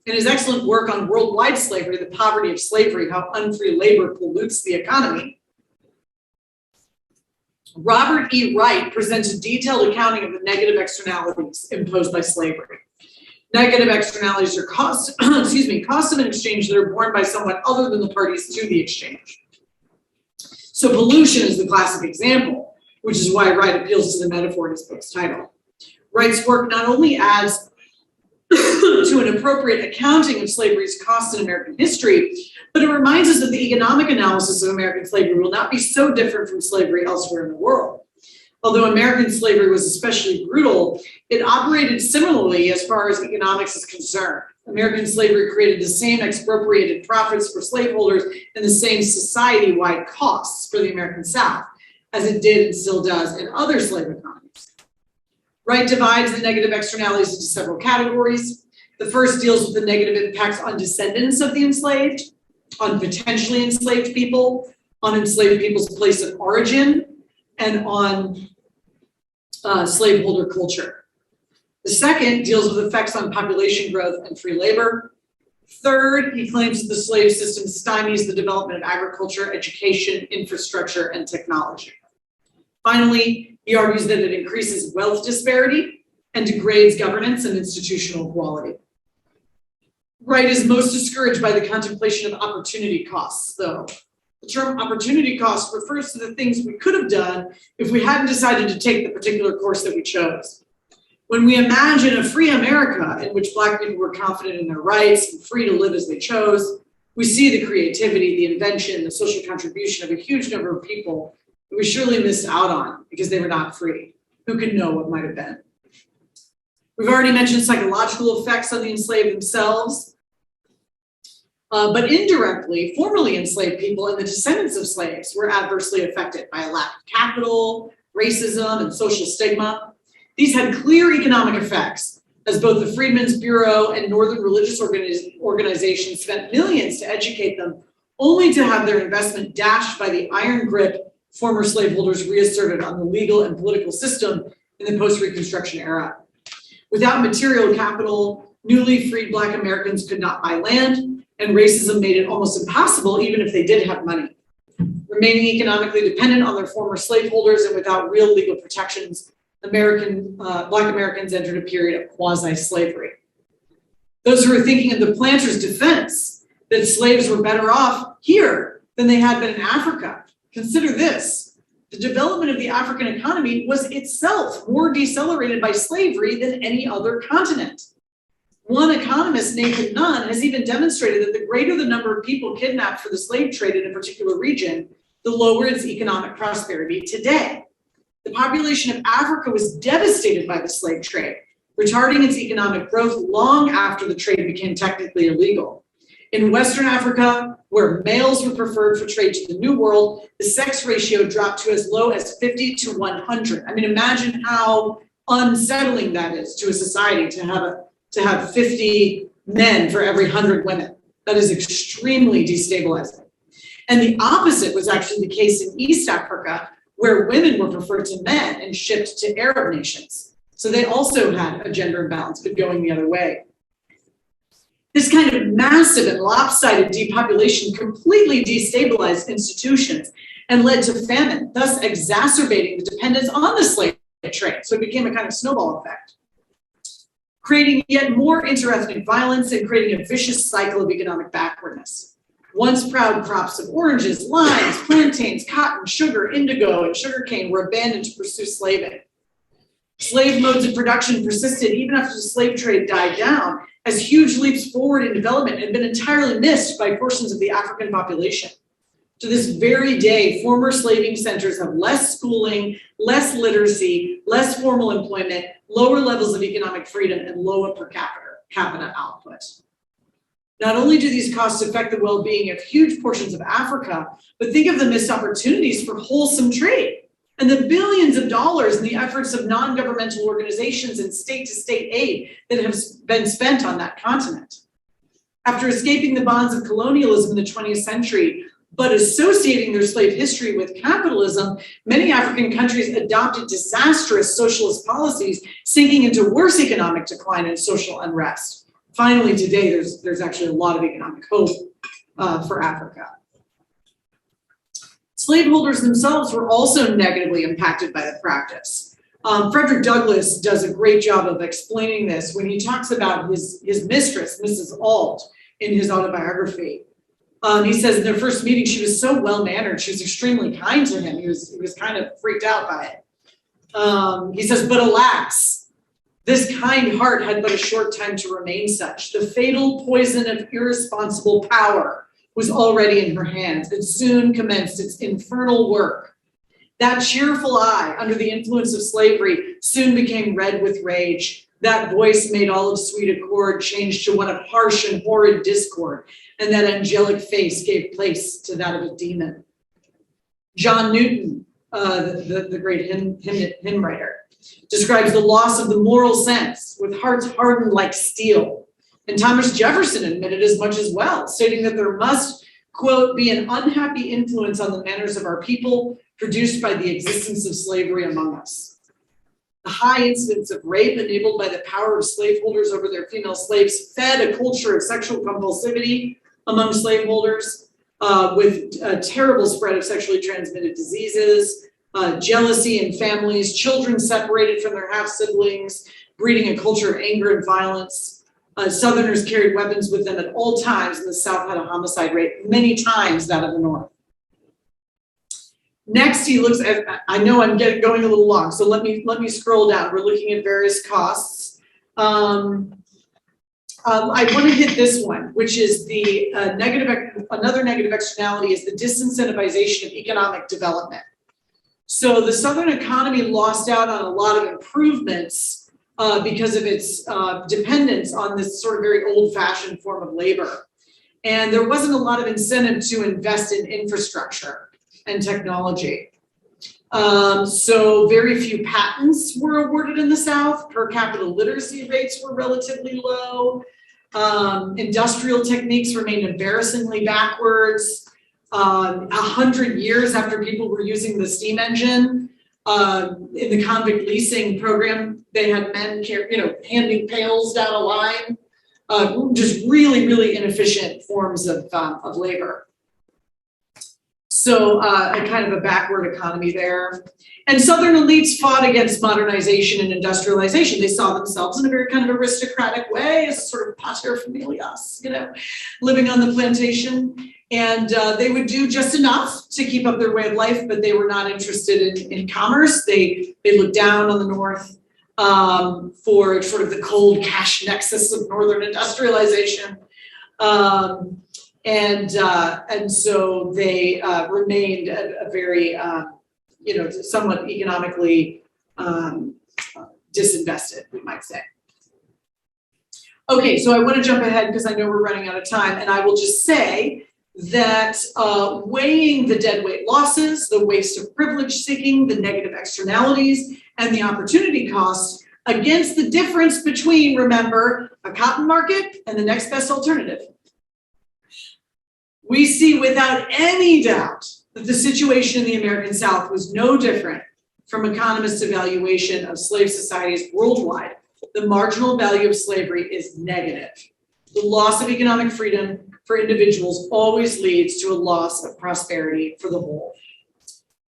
In his excellent work on worldwide slavery, the poverty of slavery, how unfree labor pollutes the economy, Robert E. Wright presents a detailed accounting of the negative externalities imposed by slavery. Negative externalities are costs of an exchange that are borne by someone other than the parties to the exchange. So pollution is the classic example, which is why Wright appeals to the metaphor in his book's title. Wright's work not only adds to an appropriate accounting of slavery's costs in American history, but it reminds us that the economic analysis of American slavery will not be so different from slavery elsewhere in the world. Although American slavery was especially brutal, it operated similarly as far as economics is concerned. American slavery created the same expropriated profits for slaveholders and the same society-wide costs for the American South, as it did and still does in other slave economies. Wright divides the negative externalities into several categories. The first deals with the negative impacts on descendants of the enslaved, on potentially enslaved people, on enslaved people's place of origin, and on slaveholder culture. The second deals with effects on population growth and free labor. Third, he claims that the slave system stymies the development of agriculture, education, infrastructure, and technology. Finally, he argues that it increases wealth disparity and degrades governance and institutional equality. Wright is most discouraged by the contemplation of opportunity costs, though. The term opportunity cost refers to the things we could have done if we hadn't decided to take the particular course that we chose. When we imagine a free America in which Black people were confident in their rights and free to live as they chose, We see the creativity, the invention, the social contribution of a huge number of people that we surely missed out on because they were not free. Who could know what might have been? We've already mentioned psychological effects on the enslaved themselves, but indirectly, formerly enslaved people and the descendants of slaves were adversely affected by a lack of capital, racism, and social stigma. These had clear economic effects, as both the Freedmen's Bureau and Northern religious organizations spent millions to educate them, only to have their investment dashed by the iron grip former slaveholders reasserted on the legal and political system in the post-Reconstruction era. Without material capital, newly freed Black Americans could not buy land, and racism made it almost impossible even if they did have money. Remaining economically dependent on their former slaveholders and without real legal protections, Black Americans entered a period of quasi-slavery. Those who were thinking of the planters' defense, that slaves were better off here than they had been in Africa, consider this. The development of the African economy was itself more decelerated by slavery than any other continent. One economist, Nathan Nunn, has even demonstrated that the greater the number of people kidnapped for the slave trade in a particular region, the lower its economic prosperity today. The population of Africa was devastated by the slave trade, retarding its economic growth long after the trade became technically illegal. In Western Africa, where males were preferred for trade to the New World, the sex ratio dropped to as low as 50 to 100. I mean, imagine how unsettling that is to a society to have 50 men for every 100 women. That is extremely destabilizing. And the opposite was actually the case in East Africa, where women were preferred to men and shipped to Arab nations. So they also had a gender imbalance, but going the other way. This kind of massive and lopsided depopulation completely destabilized institutions and led to famine, thus exacerbating the dependence on the slave trade. So it became a kind of snowball effect, creating yet more interethnic violence and creating a vicious cycle of economic backwardness. Once proud crops of oranges, limes, plantains, cotton, sugar, indigo, and sugarcane were abandoned to pursue slaving. Slave modes of production persisted even after the slave trade died down, as huge leaps forward in development had been entirely missed by portions of the African population. To this very day, former slaving centers have less schooling, less literacy, less formal employment, lower levels of economic freedom, and lower per capita output. Not only do these costs affect the well-being of huge portions of Africa, but think of the missed opportunities for wholesome trade and the billions of dollars in the efforts of non-governmental organizations and state-to-state aid that have been spent on that continent. After escaping the bonds of colonialism in the 20th century, but associating their slave history with capitalism, many African countries adopted disastrous socialist policies, sinking into worse economic decline and social unrest. Finally, today, there's actually a lot of economic hope for Africa. Slaveholders themselves were also negatively impacted by the practice. Frederick Douglass does a great job of explaining this when he talks about his mistress, Mrs. Ault, in his autobiography. He says in their first meeting, she was so well-mannered, she was extremely kind to him. He was kind of freaked out by it. He says, but alas, this kind heart had but a short time to remain such. The fatal poison of irresponsible power was already in her hands. It soon commenced its infernal work. That cheerful eye, under the influence of slavery, soon became red with rage. That voice made all of sweet accord change to one of harsh and horrid discord, and that angelic face gave place to that of a demon. John Newton, the great hymn writer, describes the loss of the moral sense with hearts hardened like steel. And Thomas Jefferson admitted as much as well, stating that there must, quote, be an unhappy influence on the manners of our people produced by the existence of slavery among us. The high incidence of rape enabled by the power of slaveholders over their female slaves fed a culture of sexual compulsivity among slaveholders, with a terrible spread of sexually transmitted diseases, jealousy in families, children separated from their half-siblings, breeding a culture of anger and violence. Southerners carried weapons with them at all times, and the South had a homicide rate many times that of the North. Next, he looks at, I know I'm going a little long, so let me scroll down. We're looking at various costs. I want to hit this one, which is the another negative externality is the disincentivization of economic development. So the Southern economy lost out on a lot of improvements because of its dependence on this sort of very old-fashioned form of labor. And there wasn't a lot of incentive to invest in infrastructure and technology. So very few patents were awarded in the South. Per capita literacy rates were relatively low. Industrial techniques remained embarrassingly backwards. 100 years after people were using the steam engine, in the convict leasing program, they had men, handing pails down a line. Just really, really inefficient forms of labor. So a kind of a backward economy there. And Southern elites fought against modernization and industrialization. They saw themselves in a very kind of aristocratic way as sort of paterfamilias, living on the plantation. And they would do just enough to keep up their way of life, but they were not interested in commerce. They looked down on the North for sort of the cold cash nexus of Northern industrialization. And so they remained a very, somewhat economically disinvested, we might say. Okay, so I want to jump ahead because I know we're running out of time, and I will just say that weighing the deadweight losses, the waste of privilege seeking, the negative externalities, and the opportunity cost against the difference between, remember, a cotton market and the next best alternative. We see without any doubt that the situation in the American South was no different from economists' evaluation of slave societies worldwide. The marginal value of slavery is negative. The loss of economic freedom for individuals always leads to a loss of prosperity for the whole.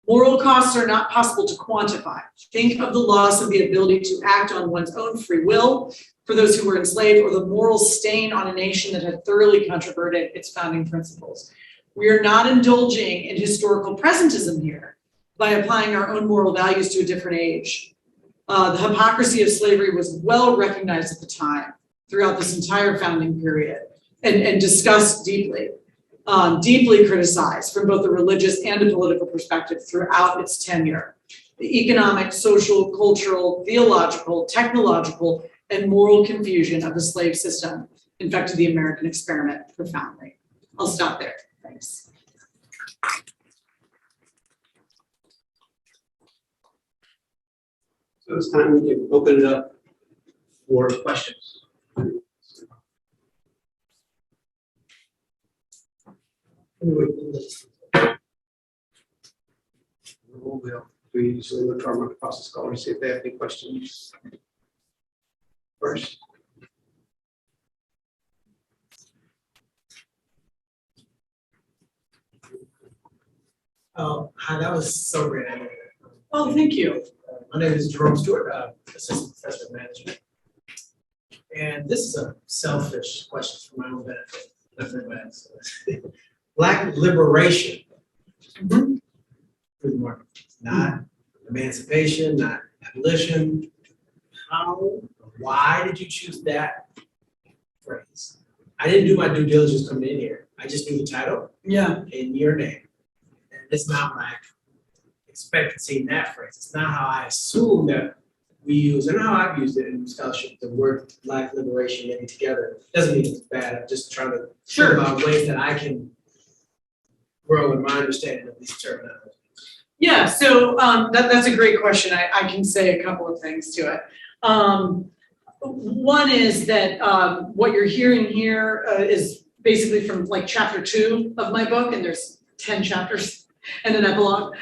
Moral costs are not possible to quantify. Think of the loss of the ability to act on one's own free will for those who were enslaved, or the moral stain on a nation that had thoroughly controverted its founding principles. We are not indulging in historical presentism here by applying our own moral values to a different age. The hypocrisy of slavery was well recognized at the time, throughout this entire founding period, and discussed deeply, deeply criticized from both a religious and a political perspective throughout its tenure. The economic, social, cultural, theological, technological, and moral confusion of the slave system infected the American experiment profoundly. I'll stop there. Thanks. So it's time we can open it up for questions. We usually look to our market process scholars, see if they have any questions first. Hi, that was so great. Oh, thank you. My name is Jerome Stewart, Assistant Professor of Management. And this is a selfish question for my own benefit. Black liberation through the market, not emancipation, not abolition. Why did you choose that phrase? I didn't do my due diligence coming in here. I just knew the title and your name. And it's not what I expected seeing that phrase. It's not how I assume that we use, and how I've used it in scholarship, the word Black liberation maybe together. Doesn't mean it's bad. I'm just trying to think about ways that I can grow in my understanding of these terminology. Yeah, so that's a great question. I can say a couple of things to it. One is that what you're hearing here is basically from like chapter 2 of my book, and there's 10 chapters and an epilogue.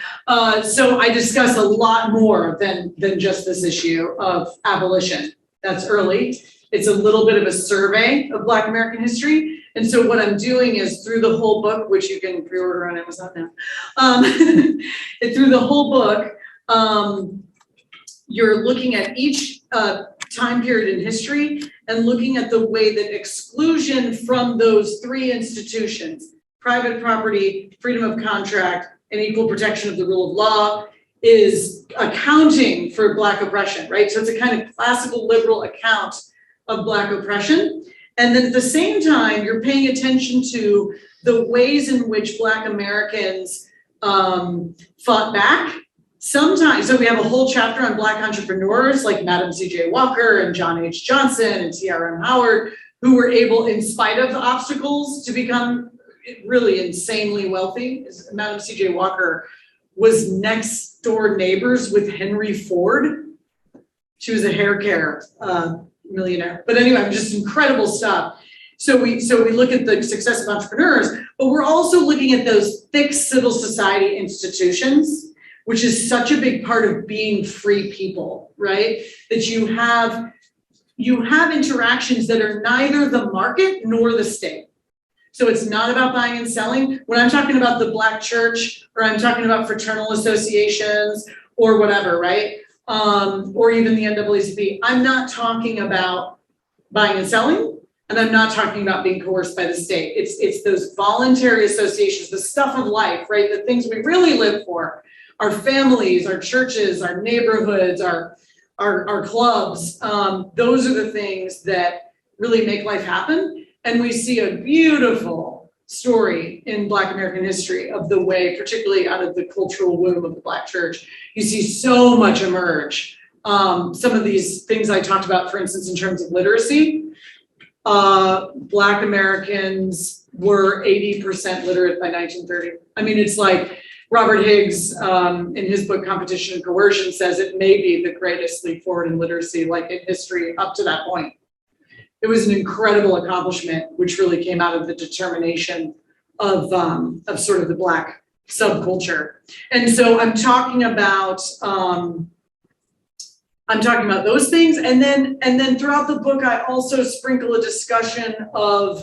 So I discuss a lot more than just this issue of abolition. That's early. It's a little bit of a survey of Black American history. And so what I'm doing is through the whole book, which you can pre-order on Amazon now, through the whole book, you're looking at each time period in history and looking at the way that exclusion from those three institutions, private property, freedom of contract, and equal protection of the rule of law, is accounting for Black oppression, right? So it's a kind of classical liberal account of Black oppression. And then at the same time, you're paying attention to the ways in which Black Americans fought back. Sometimes, so we have a whole chapter on Black entrepreneurs like Madam C.J. Walker and John H. Johnson and T.R.M. Howard, who were able, in spite of the obstacles, to become really insanely wealthy. Madam C.J. Walker was next door neighbors with Henry Ford. She was a hair care millionaire. But anyway, just incredible stuff. So we look at the success of entrepreneurs, but we're also looking at those thick civil society institutions, which is such a big part of being free people, right? That you have interactions that are neither the market nor the state. So it's not about buying and selling. When I'm talking about the Black church, or I'm talking about fraternal associations or whatever, right? Or even the NAACP, I'm not talking about buying and selling, and I'm not talking about being coerced by the state. It's those voluntary associations, the stuff of life, right? The things we really live for, our families, our churches, our neighborhoods, our clubs. Those are the things that really make life happen. And we see a beautiful story in Black American history of the way, particularly out of the cultural womb of the Black church, you see so much emerge. Some of these things I talked about, for instance, in terms of literacy, Black Americans were 80% literate by 1930. I mean, it's like Robert Higgs, in his book, Competition and Coercion, says it may be the greatest leap forward in literacy, like in history up to that point. It was an incredible accomplishment, which really came out of the determination of sort of the Black subculture. And so I'm talking about those things, and then throughout the book, I also sprinkle a discussion of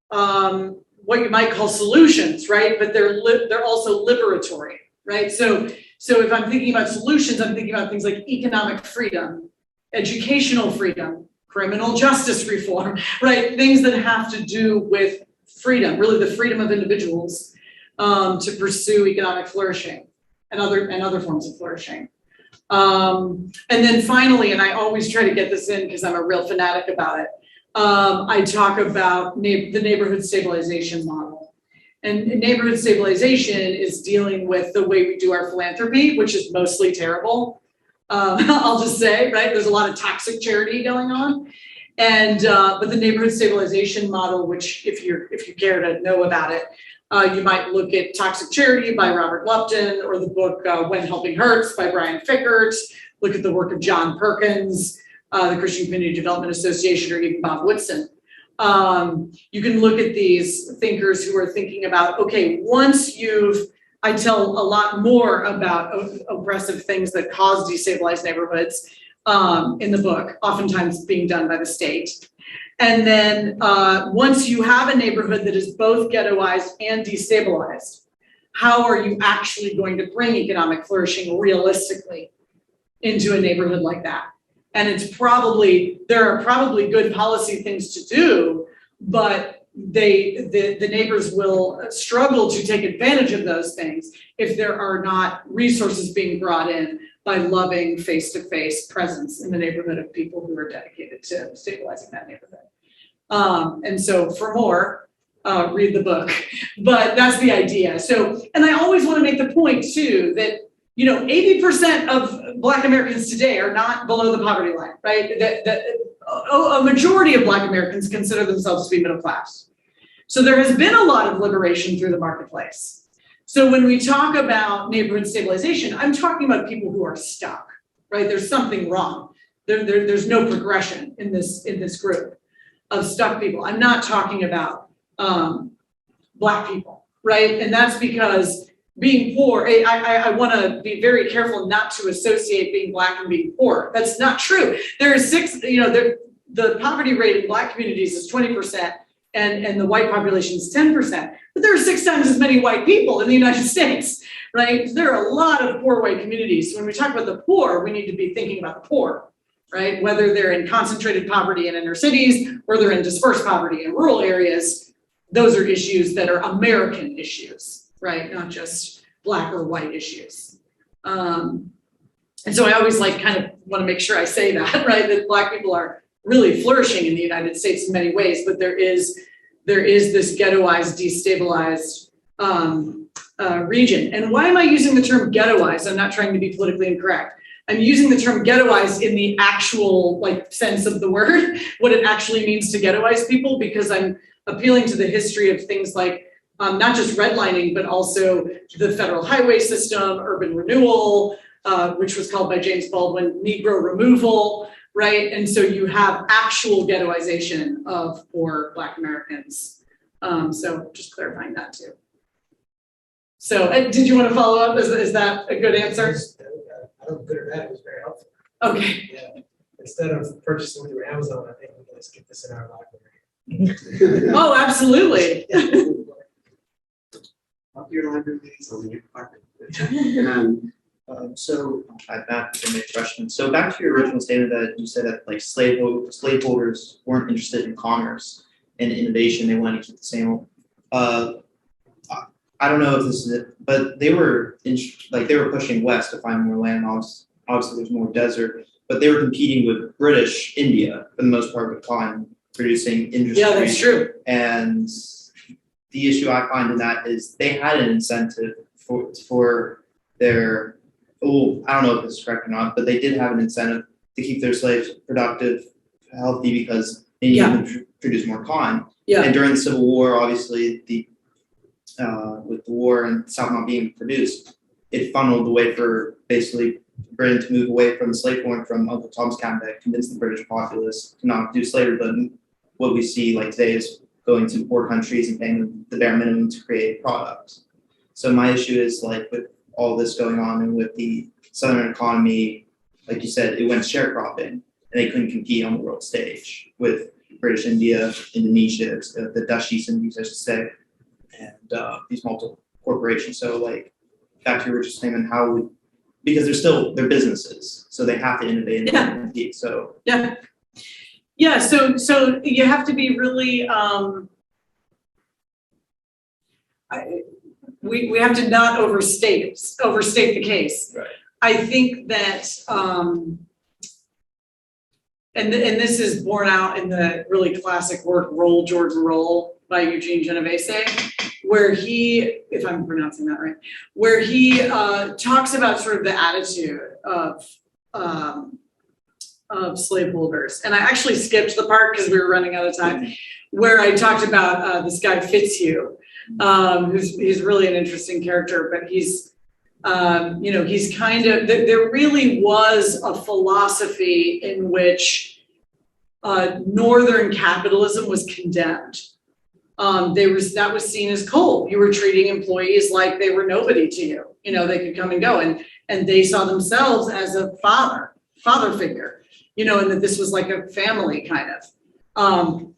what you might call solutions, right? But they're also liberatory, right? So if I'm thinking about solutions, I'm thinking about things like economic freedom, educational freedom, criminal justice reform, right? Things that have to do with freedom, really the freedom of individuals to pursue economic flourishing and other forms of flourishing. And then finally, and I always try to get this in because I'm a real fanatic about it, I talk about the neighborhood stabilization model. And neighborhood stabilization is dealing with the way we do our philanthropy, which is mostly terrible. I'll just say, right? There's a lot of toxic charity going on. And but the neighborhood stabilization model, which if you care to know about it, you might look at Toxic Charity by Robert Lupton, or the book When Helping Hurts by Brian Fickert. Look at the work of John Perkins, the Christian Community Development Association, or even Bob Woodson. You can look at these thinkers who are thinking about, okay, I tell a lot more about oppressive things that cause destabilized neighborhoods in the book, oftentimes being done by the state. And then once you have a neighborhood that is both ghettoized and destabilized, how are you actually going to bring economic flourishing realistically into a neighborhood like that? And there are probably good policy things to do, but the neighbors will struggle to take advantage of those things if there are not resources being brought in by loving face-to-face presence in the neighborhood of people who are dedicated to stabilizing that neighborhood. And so for more, read the book, but that's the idea. So, and I always want to make the point too, that 80% of Black Americans today are not below the poverty line, right? A majority of Black Americans consider themselves to be middle class. So there has been a lot of liberation through the marketplace. So when we talk about neighborhood stabilization, I'm talking about people who are stuck, right? There's something wrong. There's no progression in this group of stuck people. I'm not talking about Black people, right? And that's because being poor, I want to be very careful not to associate being Black and being poor. That's not true. There are the poverty rate in Black communities is 20%, and the white population is 10%. But there are 6 times as many white people in the United States, right? There are a lot of poor white communities. So when we talk about the poor, we need to be thinking about the poor, right? Whether they're in concentrated poverty in inner cities or they're in dispersed poverty in rural areas, those are issues that are American issues, right? Not just Black or white issues. And so I always kind of want to make sure I say that, right? That Black people are really flourishing in the United States in many ways, but there is this ghettoized, destabilized region. And why am I using the term ghettoized? I'm not trying to be politically incorrect. I'm using the term ghettoized in the actual sense of the word, what it actually means to ghettoize people, because I'm appealing to the history of things like not just redlining, but also the federal highway system, urban renewal, which was called by James Baldwin Negro removal, right? And so you have actual ghettoization of poor Black Americans. So just clarifying that too. So did you want to follow up? Is that a good answer? I don't know, good or bad, it was very helpful. Okay. Yeah. Instead of purchasing through Amazon, I think we can just get this in our library. Oh, absolutely. Up your library on your department. So back to my question. So back to your original statement that you said that like slaveholders weren't interested in commerce and innovation; they wanted to keep the same. I don't know if this is it, but they were pushing west to find more land. Obviously, there's more desert, but they were competing with British India for the most part with cotton producing industry. Yeah, that's true. And the issue I find in that is they had an incentive for their. Well, I don't know if this is correct or not, but they did have an incentive to keep their slaves productive, healthy, because they needed to produce more cotton. Yeah. And during the Civil War, obviously, with the war and South not being produced, it funneled the way for basically Britain to move away from the slave point from Uncle Tom's Cabin, convince the British populace to not do slavery. But what we see like today is going to poor countries and paying them the bare minimum to create products. So my issue is like with all this going on and with the Southern economy, like you said, it went sharecropping and they couldn't compete on the world stage with British India, Indonesia, the Dutch East Indies, I should say, and these multiple corporations. So like back to your original statement, because they're businesses, so they have to innovate and compete. So So you have to be really we have to not overstate the case. Right. I think that and this is borne out in the really classic work Roll, Jordan, Roll by Eugene Genovese, where he, if I'm pronouncing that right, where he talks about sort of the attitude of slaveholders. And I actually skipped the part because we were running out of time, where I talked about this guy Fitzhugh, he's really an interesting character, but he's he's kind of, there really was a philosophy in which Northern capitalism was condemned. That was seen as cold. You were treating employees like they were nobody to you. They could come and go, and they saw themselves as a father figure, and that this was like a family kind of.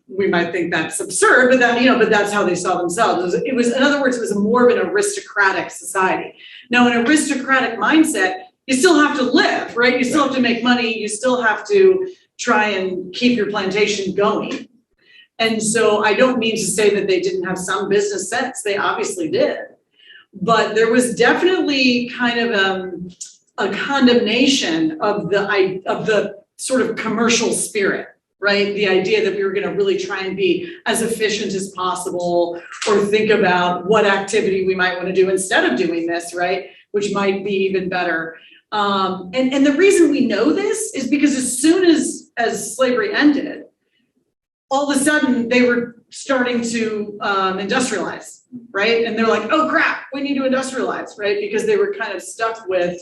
We might think that's absurd, but but that's how they saw themselves. It was, in other words, it was more of an aristocratic society. Now, an aristocratic mindset, you still have to live, right? You still have to make money. You still have to try and keep your plantation going. And so I don't mean to say that they didn't have some business sense. They obviously did. But there was definitely kind of a condemnation of the sort of commercial spirit, right? The idea that we were going to really try and be as efficient as possible, or think about what activity we might want to do instead of doing this, right? Which might be even better. And the reason we know this is because as soon as slavery ended, all of a sudden they were starting to industrialize, right? And they're like, oh crap, we need to industrialize, right? Because they were kind of stuck with,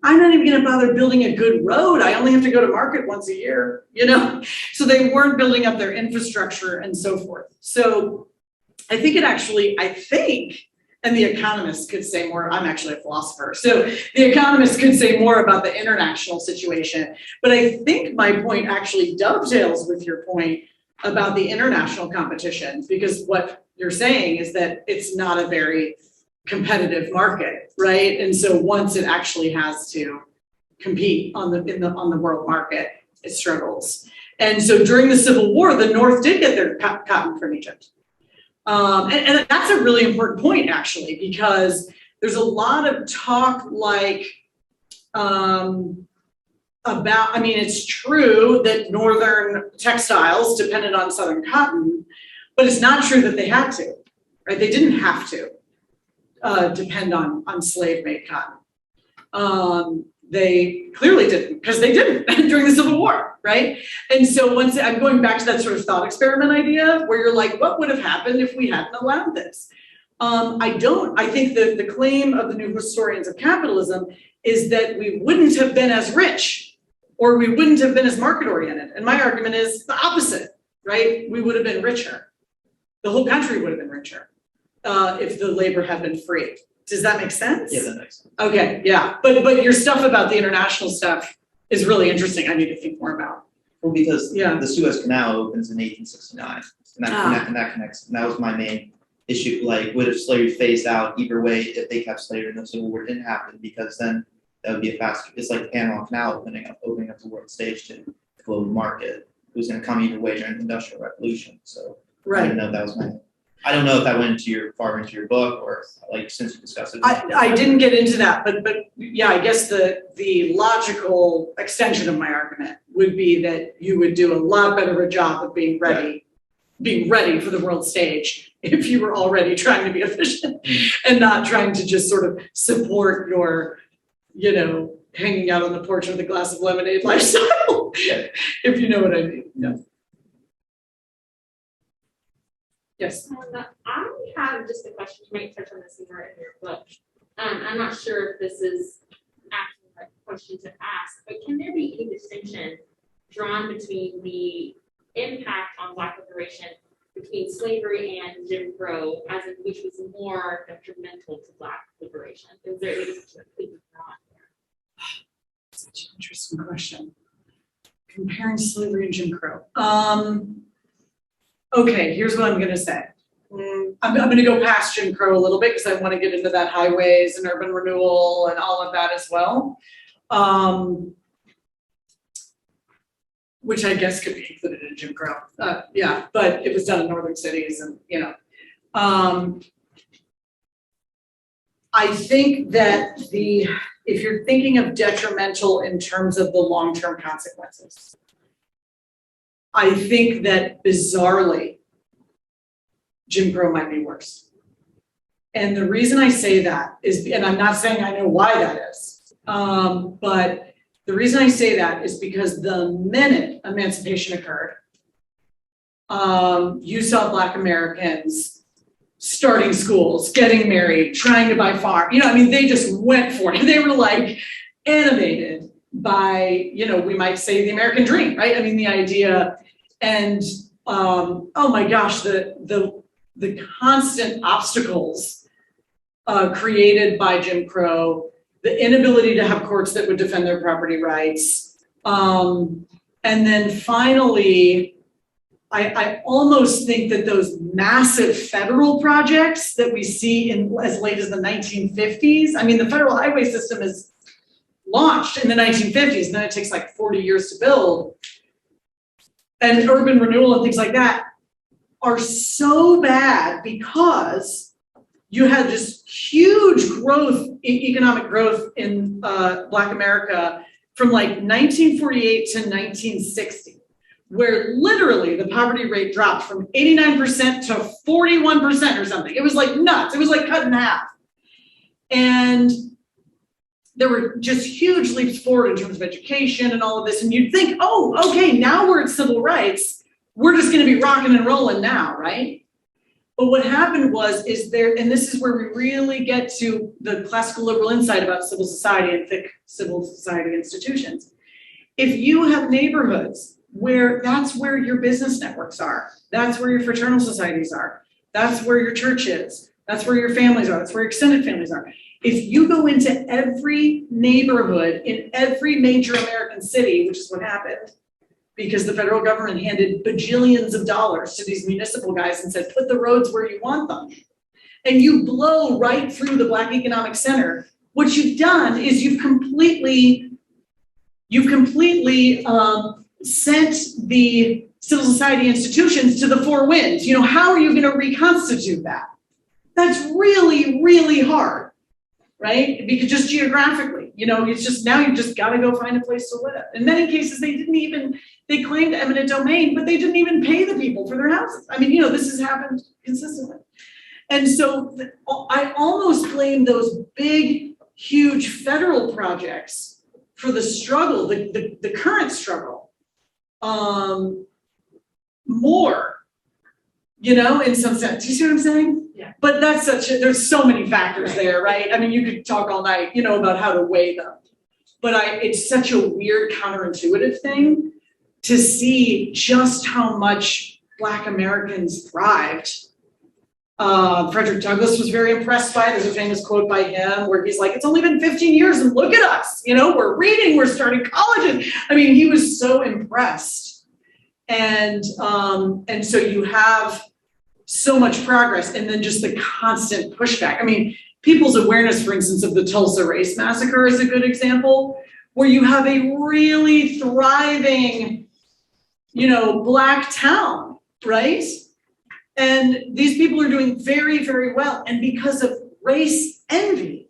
I'm not even gonna bother building a good road. I only have to go to market once a year, So they weren't building up their infrastructure and so forth. So I think, and the economists could say more, I'm actually a philosopher, so the economists could say more about the international situation. But I think my point actually dovetails with your point about the international competition, because what you're saying is that it's not a very competitive market, right? And so once it actually has to compete on the world market, it struggles. And so during the Civil War, the North did get their cotton from Egypt. And that's a really important point, actually, because there's a lot of talk like, about, I mean, it's true that northern textiles depended on southern cotton, but it's not true that they had to, right? They didn't have to depend on slave-made cotton. They clearly didn't, because they didn't during the Civil War, right? And so once I'm going back to that sort of thought experiment idea where you're like, what would have happened if we hadn't allowed this? I think that the claim of the new historians of capitalism is that we wouldn't have been as rich or we wouldn't have been as market oriented. And my argument is the opposite, right? We would have been richer. The whole country would have been richer if the labor had been free. Does that make sense? Yeah, that makes sense. Okay, yeah, but your stuff about the international stuff is really interesting. I need to think more about. Well, because Yeah. the Suez Canal opens in 1869, and that connects, and that was my main issue, like, would have slavery phased out either way if they kept slavery and the Civil War didn't happen, because then that would be a faster, it's like the Panama Canal opening up the world stage to the global market. It was gonna come either way during the Industrial Revolution, so I didn't know if that was I don't know if that went far into your book, or like, since you discussed it. I didn't get into that, but yeah, I guess the logical extension of my argument would be that you would do a lot better of a job of being ready for the world stage if you were already trying to be efficient and not trying to just sort of support your, hanging out on the porch with a glass of lemonade lifestyle, if you know what I mean. Yeah. Yes. I have just a question. You might touch on this more in your book. I'm not sure if this is actually a question to ask, but can there be any distinction drawn between the impact on Black liberation between slavery and Jim Crow, as in which was more detrimental to Black liberation? Is there any distinction that could be drawn there? Such an interesting question. Comparing slavery and Jim Crow. Okay, here's what I'm gonna say. I'm gonna go past Jim Crow a little bit because I want to get into that highways and urban renewal and all of that as well. Which I guess could be included in Jim Crow. Yeah, but it was done in northern cities and, I think that if you're thinking of detrimental in terms of the long-term consequences, I think that bizarrely, Jim Crow might be worse. And the reason I say that is, and I'm not saying I know why that is, but the reason I say that is because the minute emancipation occurred, you saw Black Americans starting schools, getting married, trying to buy farm. They just went for it. They were like animated by, we might say the American dream, right? The idea, and oh my gosh, the constant obstacles created by Jim Crow, the inability to have courts that would defend their property rights, and then finally, I almost think that those massive federal projects that we see in as late as the 1950s, the federal highway system is launched in the 1950s, and then it takes like 40 years to build. And urban renewal and things like that are so bad because you had this huge growth, economic growth in Black America from like 1948 to 1960. Where literally the poverty rate dropped from 89% to 41% or something. It was like nuts. It was like cut in half. And there were just huge leaps forward in terms of education and all of this. And you'd think, oh, okay, now we're at civil rights. We're just going to be rocking and rolling now, right? But what happened and this is where we really get to the classical liberal insight about civil society and thick civil society institutions. If you have neighborhoods where that's where your business networks are, that's where your fraternal societies are, that's where your church is, that's where your families are, that's where your extended families are. If you go into every neighborhood in every major American city, which is what happened, because the federal government handed bajillions of dollars to these municipal guys and said, put the roads where you want them, and you blow right through the Black economic center, what you've done is you've completely sent the civil society institutions to the four winds. How are you going to reconstitute that? That's really, really hard, right? Because just geographically, You know, it's just now you just gotta go find a place to live. In many cases, they claimed eminent domain, but they didn't even pay the people for their houses. I mean, you know, this has happened consistently. And so I almost blame those big, huge federal projects for the struggle, the current struggle, more, you know, in some sense. You see what I'm saying? Yeah. But that's there's so many factors there, right? I mean, you could talk all night, you know, about how to weigh them. But it's such a weird counterintuitive thing to see just how much Black Americans thrived. Frederick Douglass was very impressed by it. There's a famous quote by him where he's like, it's only been 15 years and look at us, you know, we're reading, we're starting college. I mean, he was so impressed. And so you have so much progress and then just the constant pushback. I mean, people's awareness, for instance, of the Tulsa Race Massacre is a good example, where you have a really thriving, you know, Black town, right? And these people are doing very, very well. And because of race envy,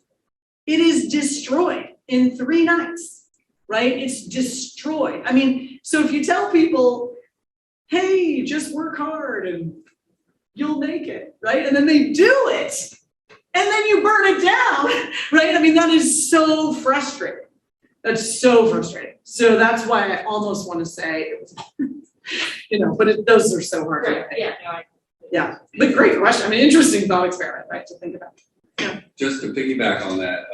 it is destroyed in 3 nights, right? It's destroyed. I mean, so if you tell people, hey, just work hard and you'll make it, right? And then they do it, and then you burn it down, right? I mean, that is so frustrating. That's so frustrating. So that's why I almost want to say it was, you know, but those are so hard. Right, yeah, no, Yeah, but great question. I mean, interesting thought experiment, right, to think about. Yeah. Just to piggyback on that,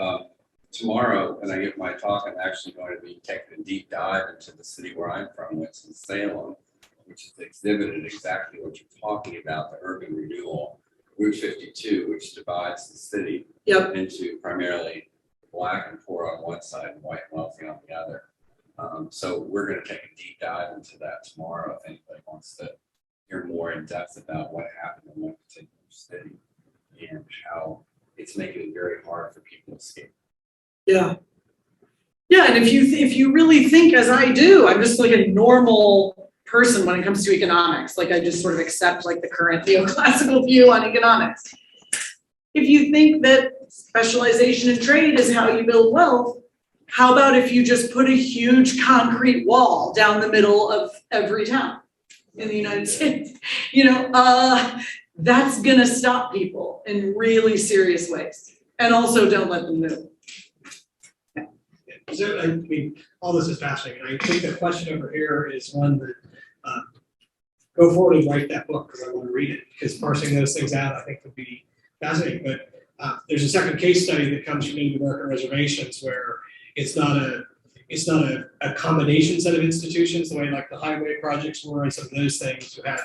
tomorrow when I give my talk, I'm actually going to be taking a deep dive into the city where I'm from, which is Salem, which is exhibited exactly what you're talking about, the urban renewal, Route 52, which divides the city into primarily Black and poor on one side and white and wealthy on the other. So we're going to take a deep dive into that tomorrow if anybody wants to hear more in depth about what happened in one particular city and how it's making it very hard for people to escape. Yeah. Yeah, and if you really think as I do, I'm just like a normal person when it comes to economics. Like I just sort of accept like the current neoclassical view on economics. If you think that specialization in trade is how you build wealth, how about if you just put a huge concrete wall down the middle of every town in the United States? You know, that's gonna stop people in really serious ways. And also don't let them move. So, I mean, all this is fascinating. I think the question over here is one that go forward and write that book because I want to read it, because parsing those things out I think would be fascinating. But there's a second case study that comes from Native American reservations where it's not a combination set of institutions the way like the highway projects were and some of those things. You had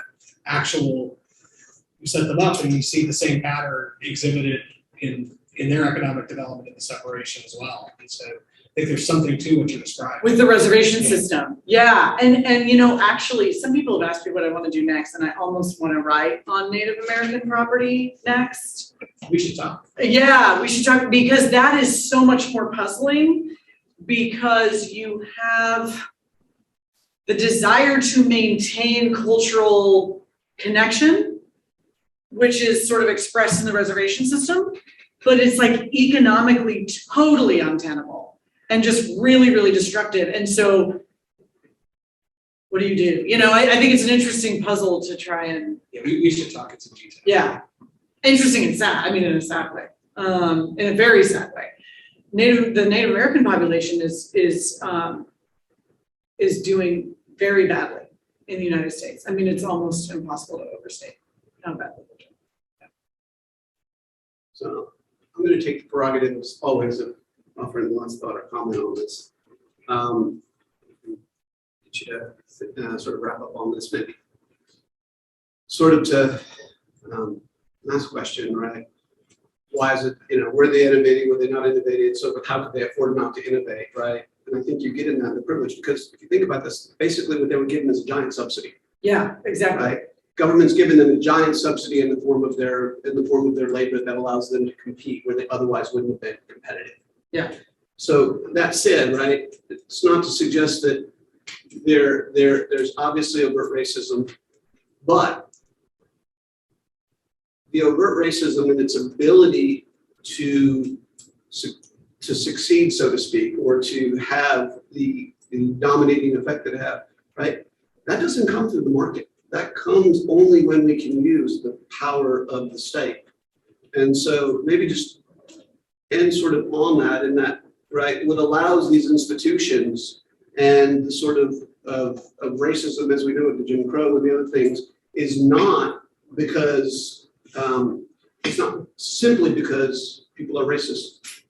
you set them up and you see the same pattern exhibited in their economic development and the separation as well. And so I think there's something to what you described. With the reservation system. Yeah. And you know, actually some people have asked me what I want to do next, and I almost want to write on Native American property next. We should talk. Yeah, we should talk, because that is so much more puzzling, because you have the desire to maintain cultural connection, which is sort of expressed in the reservation system, but it's like economically totally untenable and just really, really destructive. And so what do you do? You know, I think it's an interesting puzzle to try and. Yeah, we should talk in some detail. Yeah, interesting and sad. I mean, in a sad way, in a very sad way. The Native American population is doing very badly in the United States. I mean, it's almost impossible to overstate how badly they're doing. Yeah. So I'm going to take the prerogative as always of offering the last thought or comment on this. Get you to sort of wrap up on this, maybe. Sort of to last question, right? Why is it, you know, were they innovating, were they not innovating? So how could they afford not to innovate, right? And I think you get in that, the privilege, because if you think about this, basically what they were given is a giant subsidy. Yeah, exactly. Right? Government's given them a giant subsidy in the form of their labor that allows them to compete where they otherwise wouldn't have been competitive. Yeah. So that said, right, it's not to suggest that there's obviously overt racism, but the overt racism and its ability to to succeed, so to speak, or to have the dominating effect that it have, right? That doesn't come through the market. That comes only when we can use the power of the state. And so maybe just end sort of on that, in that, right, what allows these institutions and the sort of racism as we know it, the Jim Crow and the other things, is not because, it's not simply because people are racist,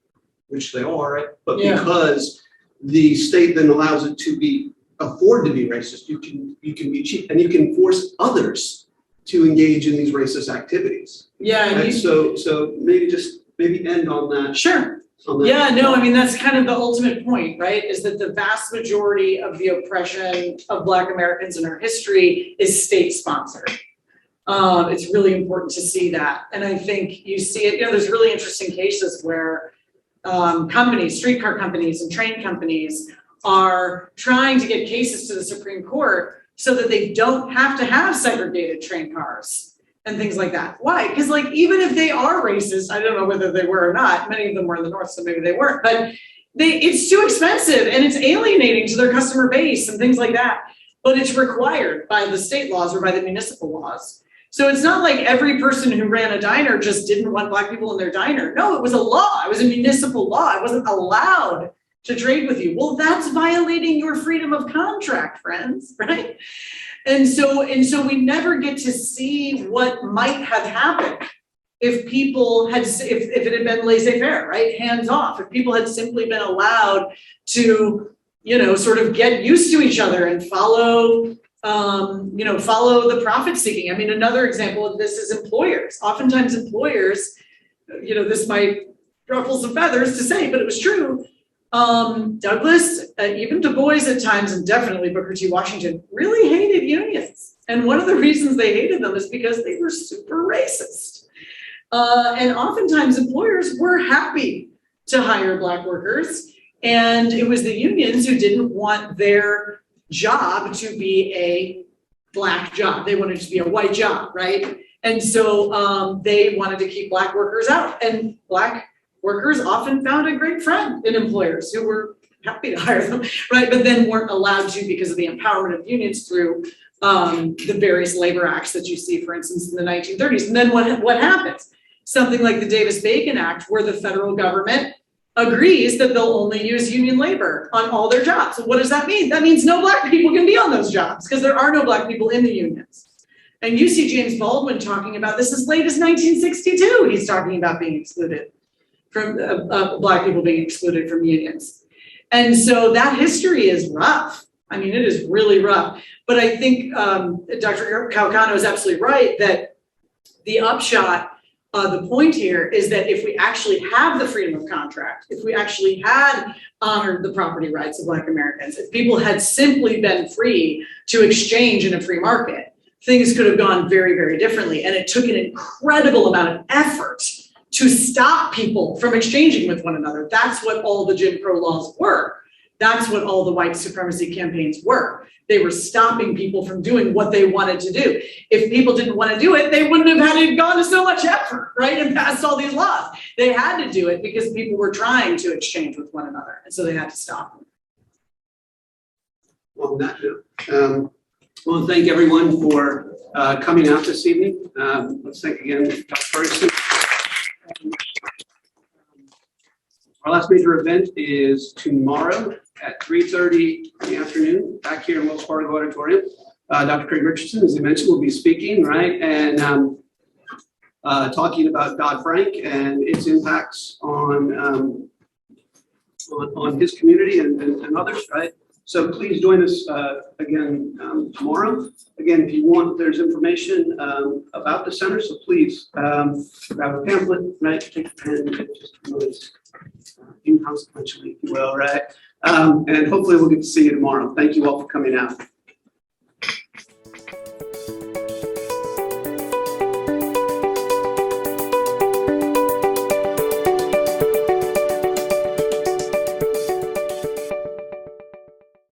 which they are, right? But because the state then allows it to afford to be racist. You can be cheap, and you can force others to engage in these racist activities. Yeah. And so maybe end on that. Sure. Yeah, no, I mean, that's kind of the ultimate point, right? Is that the vast majority of the oppression of Black Americans in our history is state-sponsored. It's really important to see that. And I think you see it, there's really interesting cases where companies, streetcar companies and train companies are trying to get cases to the Supreme Court so that they don't have to have segregated train cars and things like that. Why? Because like, even if they are racist, I don't know whether they were or not, many of them were in the North, so maybe they weren't, but it's too expensive and it's alienating to their customer base and things like that. But it's required by the state laws or by the municipal laws. So it's not like every person who ran a diner just didn't want Black people in their diner. No, it was a law. It was a municipal law. I wasn't allowed to trade with you. Well, that's violating your freedom of contract, friends, right? And so we never get to see what might have happened if people had, if it had been laissez-faire, right? Hands off. If people had simply been allowed to, sort of get used to each other and follow the profit seeking. I mean, another example of this is employers. Oftentimes employers, this might ruffle some feathers to say, but it was true. Douglass, even Du Bois at times, and definitely Booker T. Washington, really hated unions. And one of the reasons they hated them is because they were super racist. And oftentimes employers were happy to hire Black workers. And it was the unions who didn't want their job to be a Black job. They wanted it to be a white job, right? And so they wanted to keep Black workers out. And Black workers often found a great friend in employers who were happy to hire them, right? But then weren't allowed to because of the empowerment of unions through the various labor acts that you see, for instance, in the 1930s. And then what happens? Something like the Davis-Bacon Act, where the federal government agrees that they'll only use union labor on all their jobs. So what does that mean? That means no Black people can be on those jobs because there are no Black people in the unions. And you see James Baldwin talking about this as late as 1962. He's talking about being excluded from Black people being excluded from unions. And so that history is rough. I mean, it is really rough. But I think Dr. Calcano is absolutely right that the upshot, the point here is that if we actually have the freedom of contract, if we actually had honored the property rights of Black Americans, if people had simply been free to exchange in a free market, things could have gone very, very differently. And it took an incredible amount of effort to stop people from exchanging with one another. That's what all the Jim Crow laws were. That's what all the white supremacy campaigns were. They were stopping people from doing what they wanted to do. If people didn't want to do it, they wouldn't have had to gone to so much effort, right? And passed all these laws. They had to do it because people were trying to exchange with one another. And so they had to stop them. Well, on that note, I want to thank everyone for coming out this evening. Let's thank again Dr. Ferguson. Our last major event is tomorrow at 3:30 in the afternoon, back here in Wells Fargo Auditorium. Dr. Craig Richardson, as I mentioned, will be speaking, right, and talking about Dodd-Frank and its impacts on his community and others, right? So please join us again tomorrow. Again, if you want, there's information about the center, so please grab a pamphlet, right? Take a pen, just notice inconsequentially, if you will, right? And hopefully we'll get to see you tomorrow. Thank you all for coming out.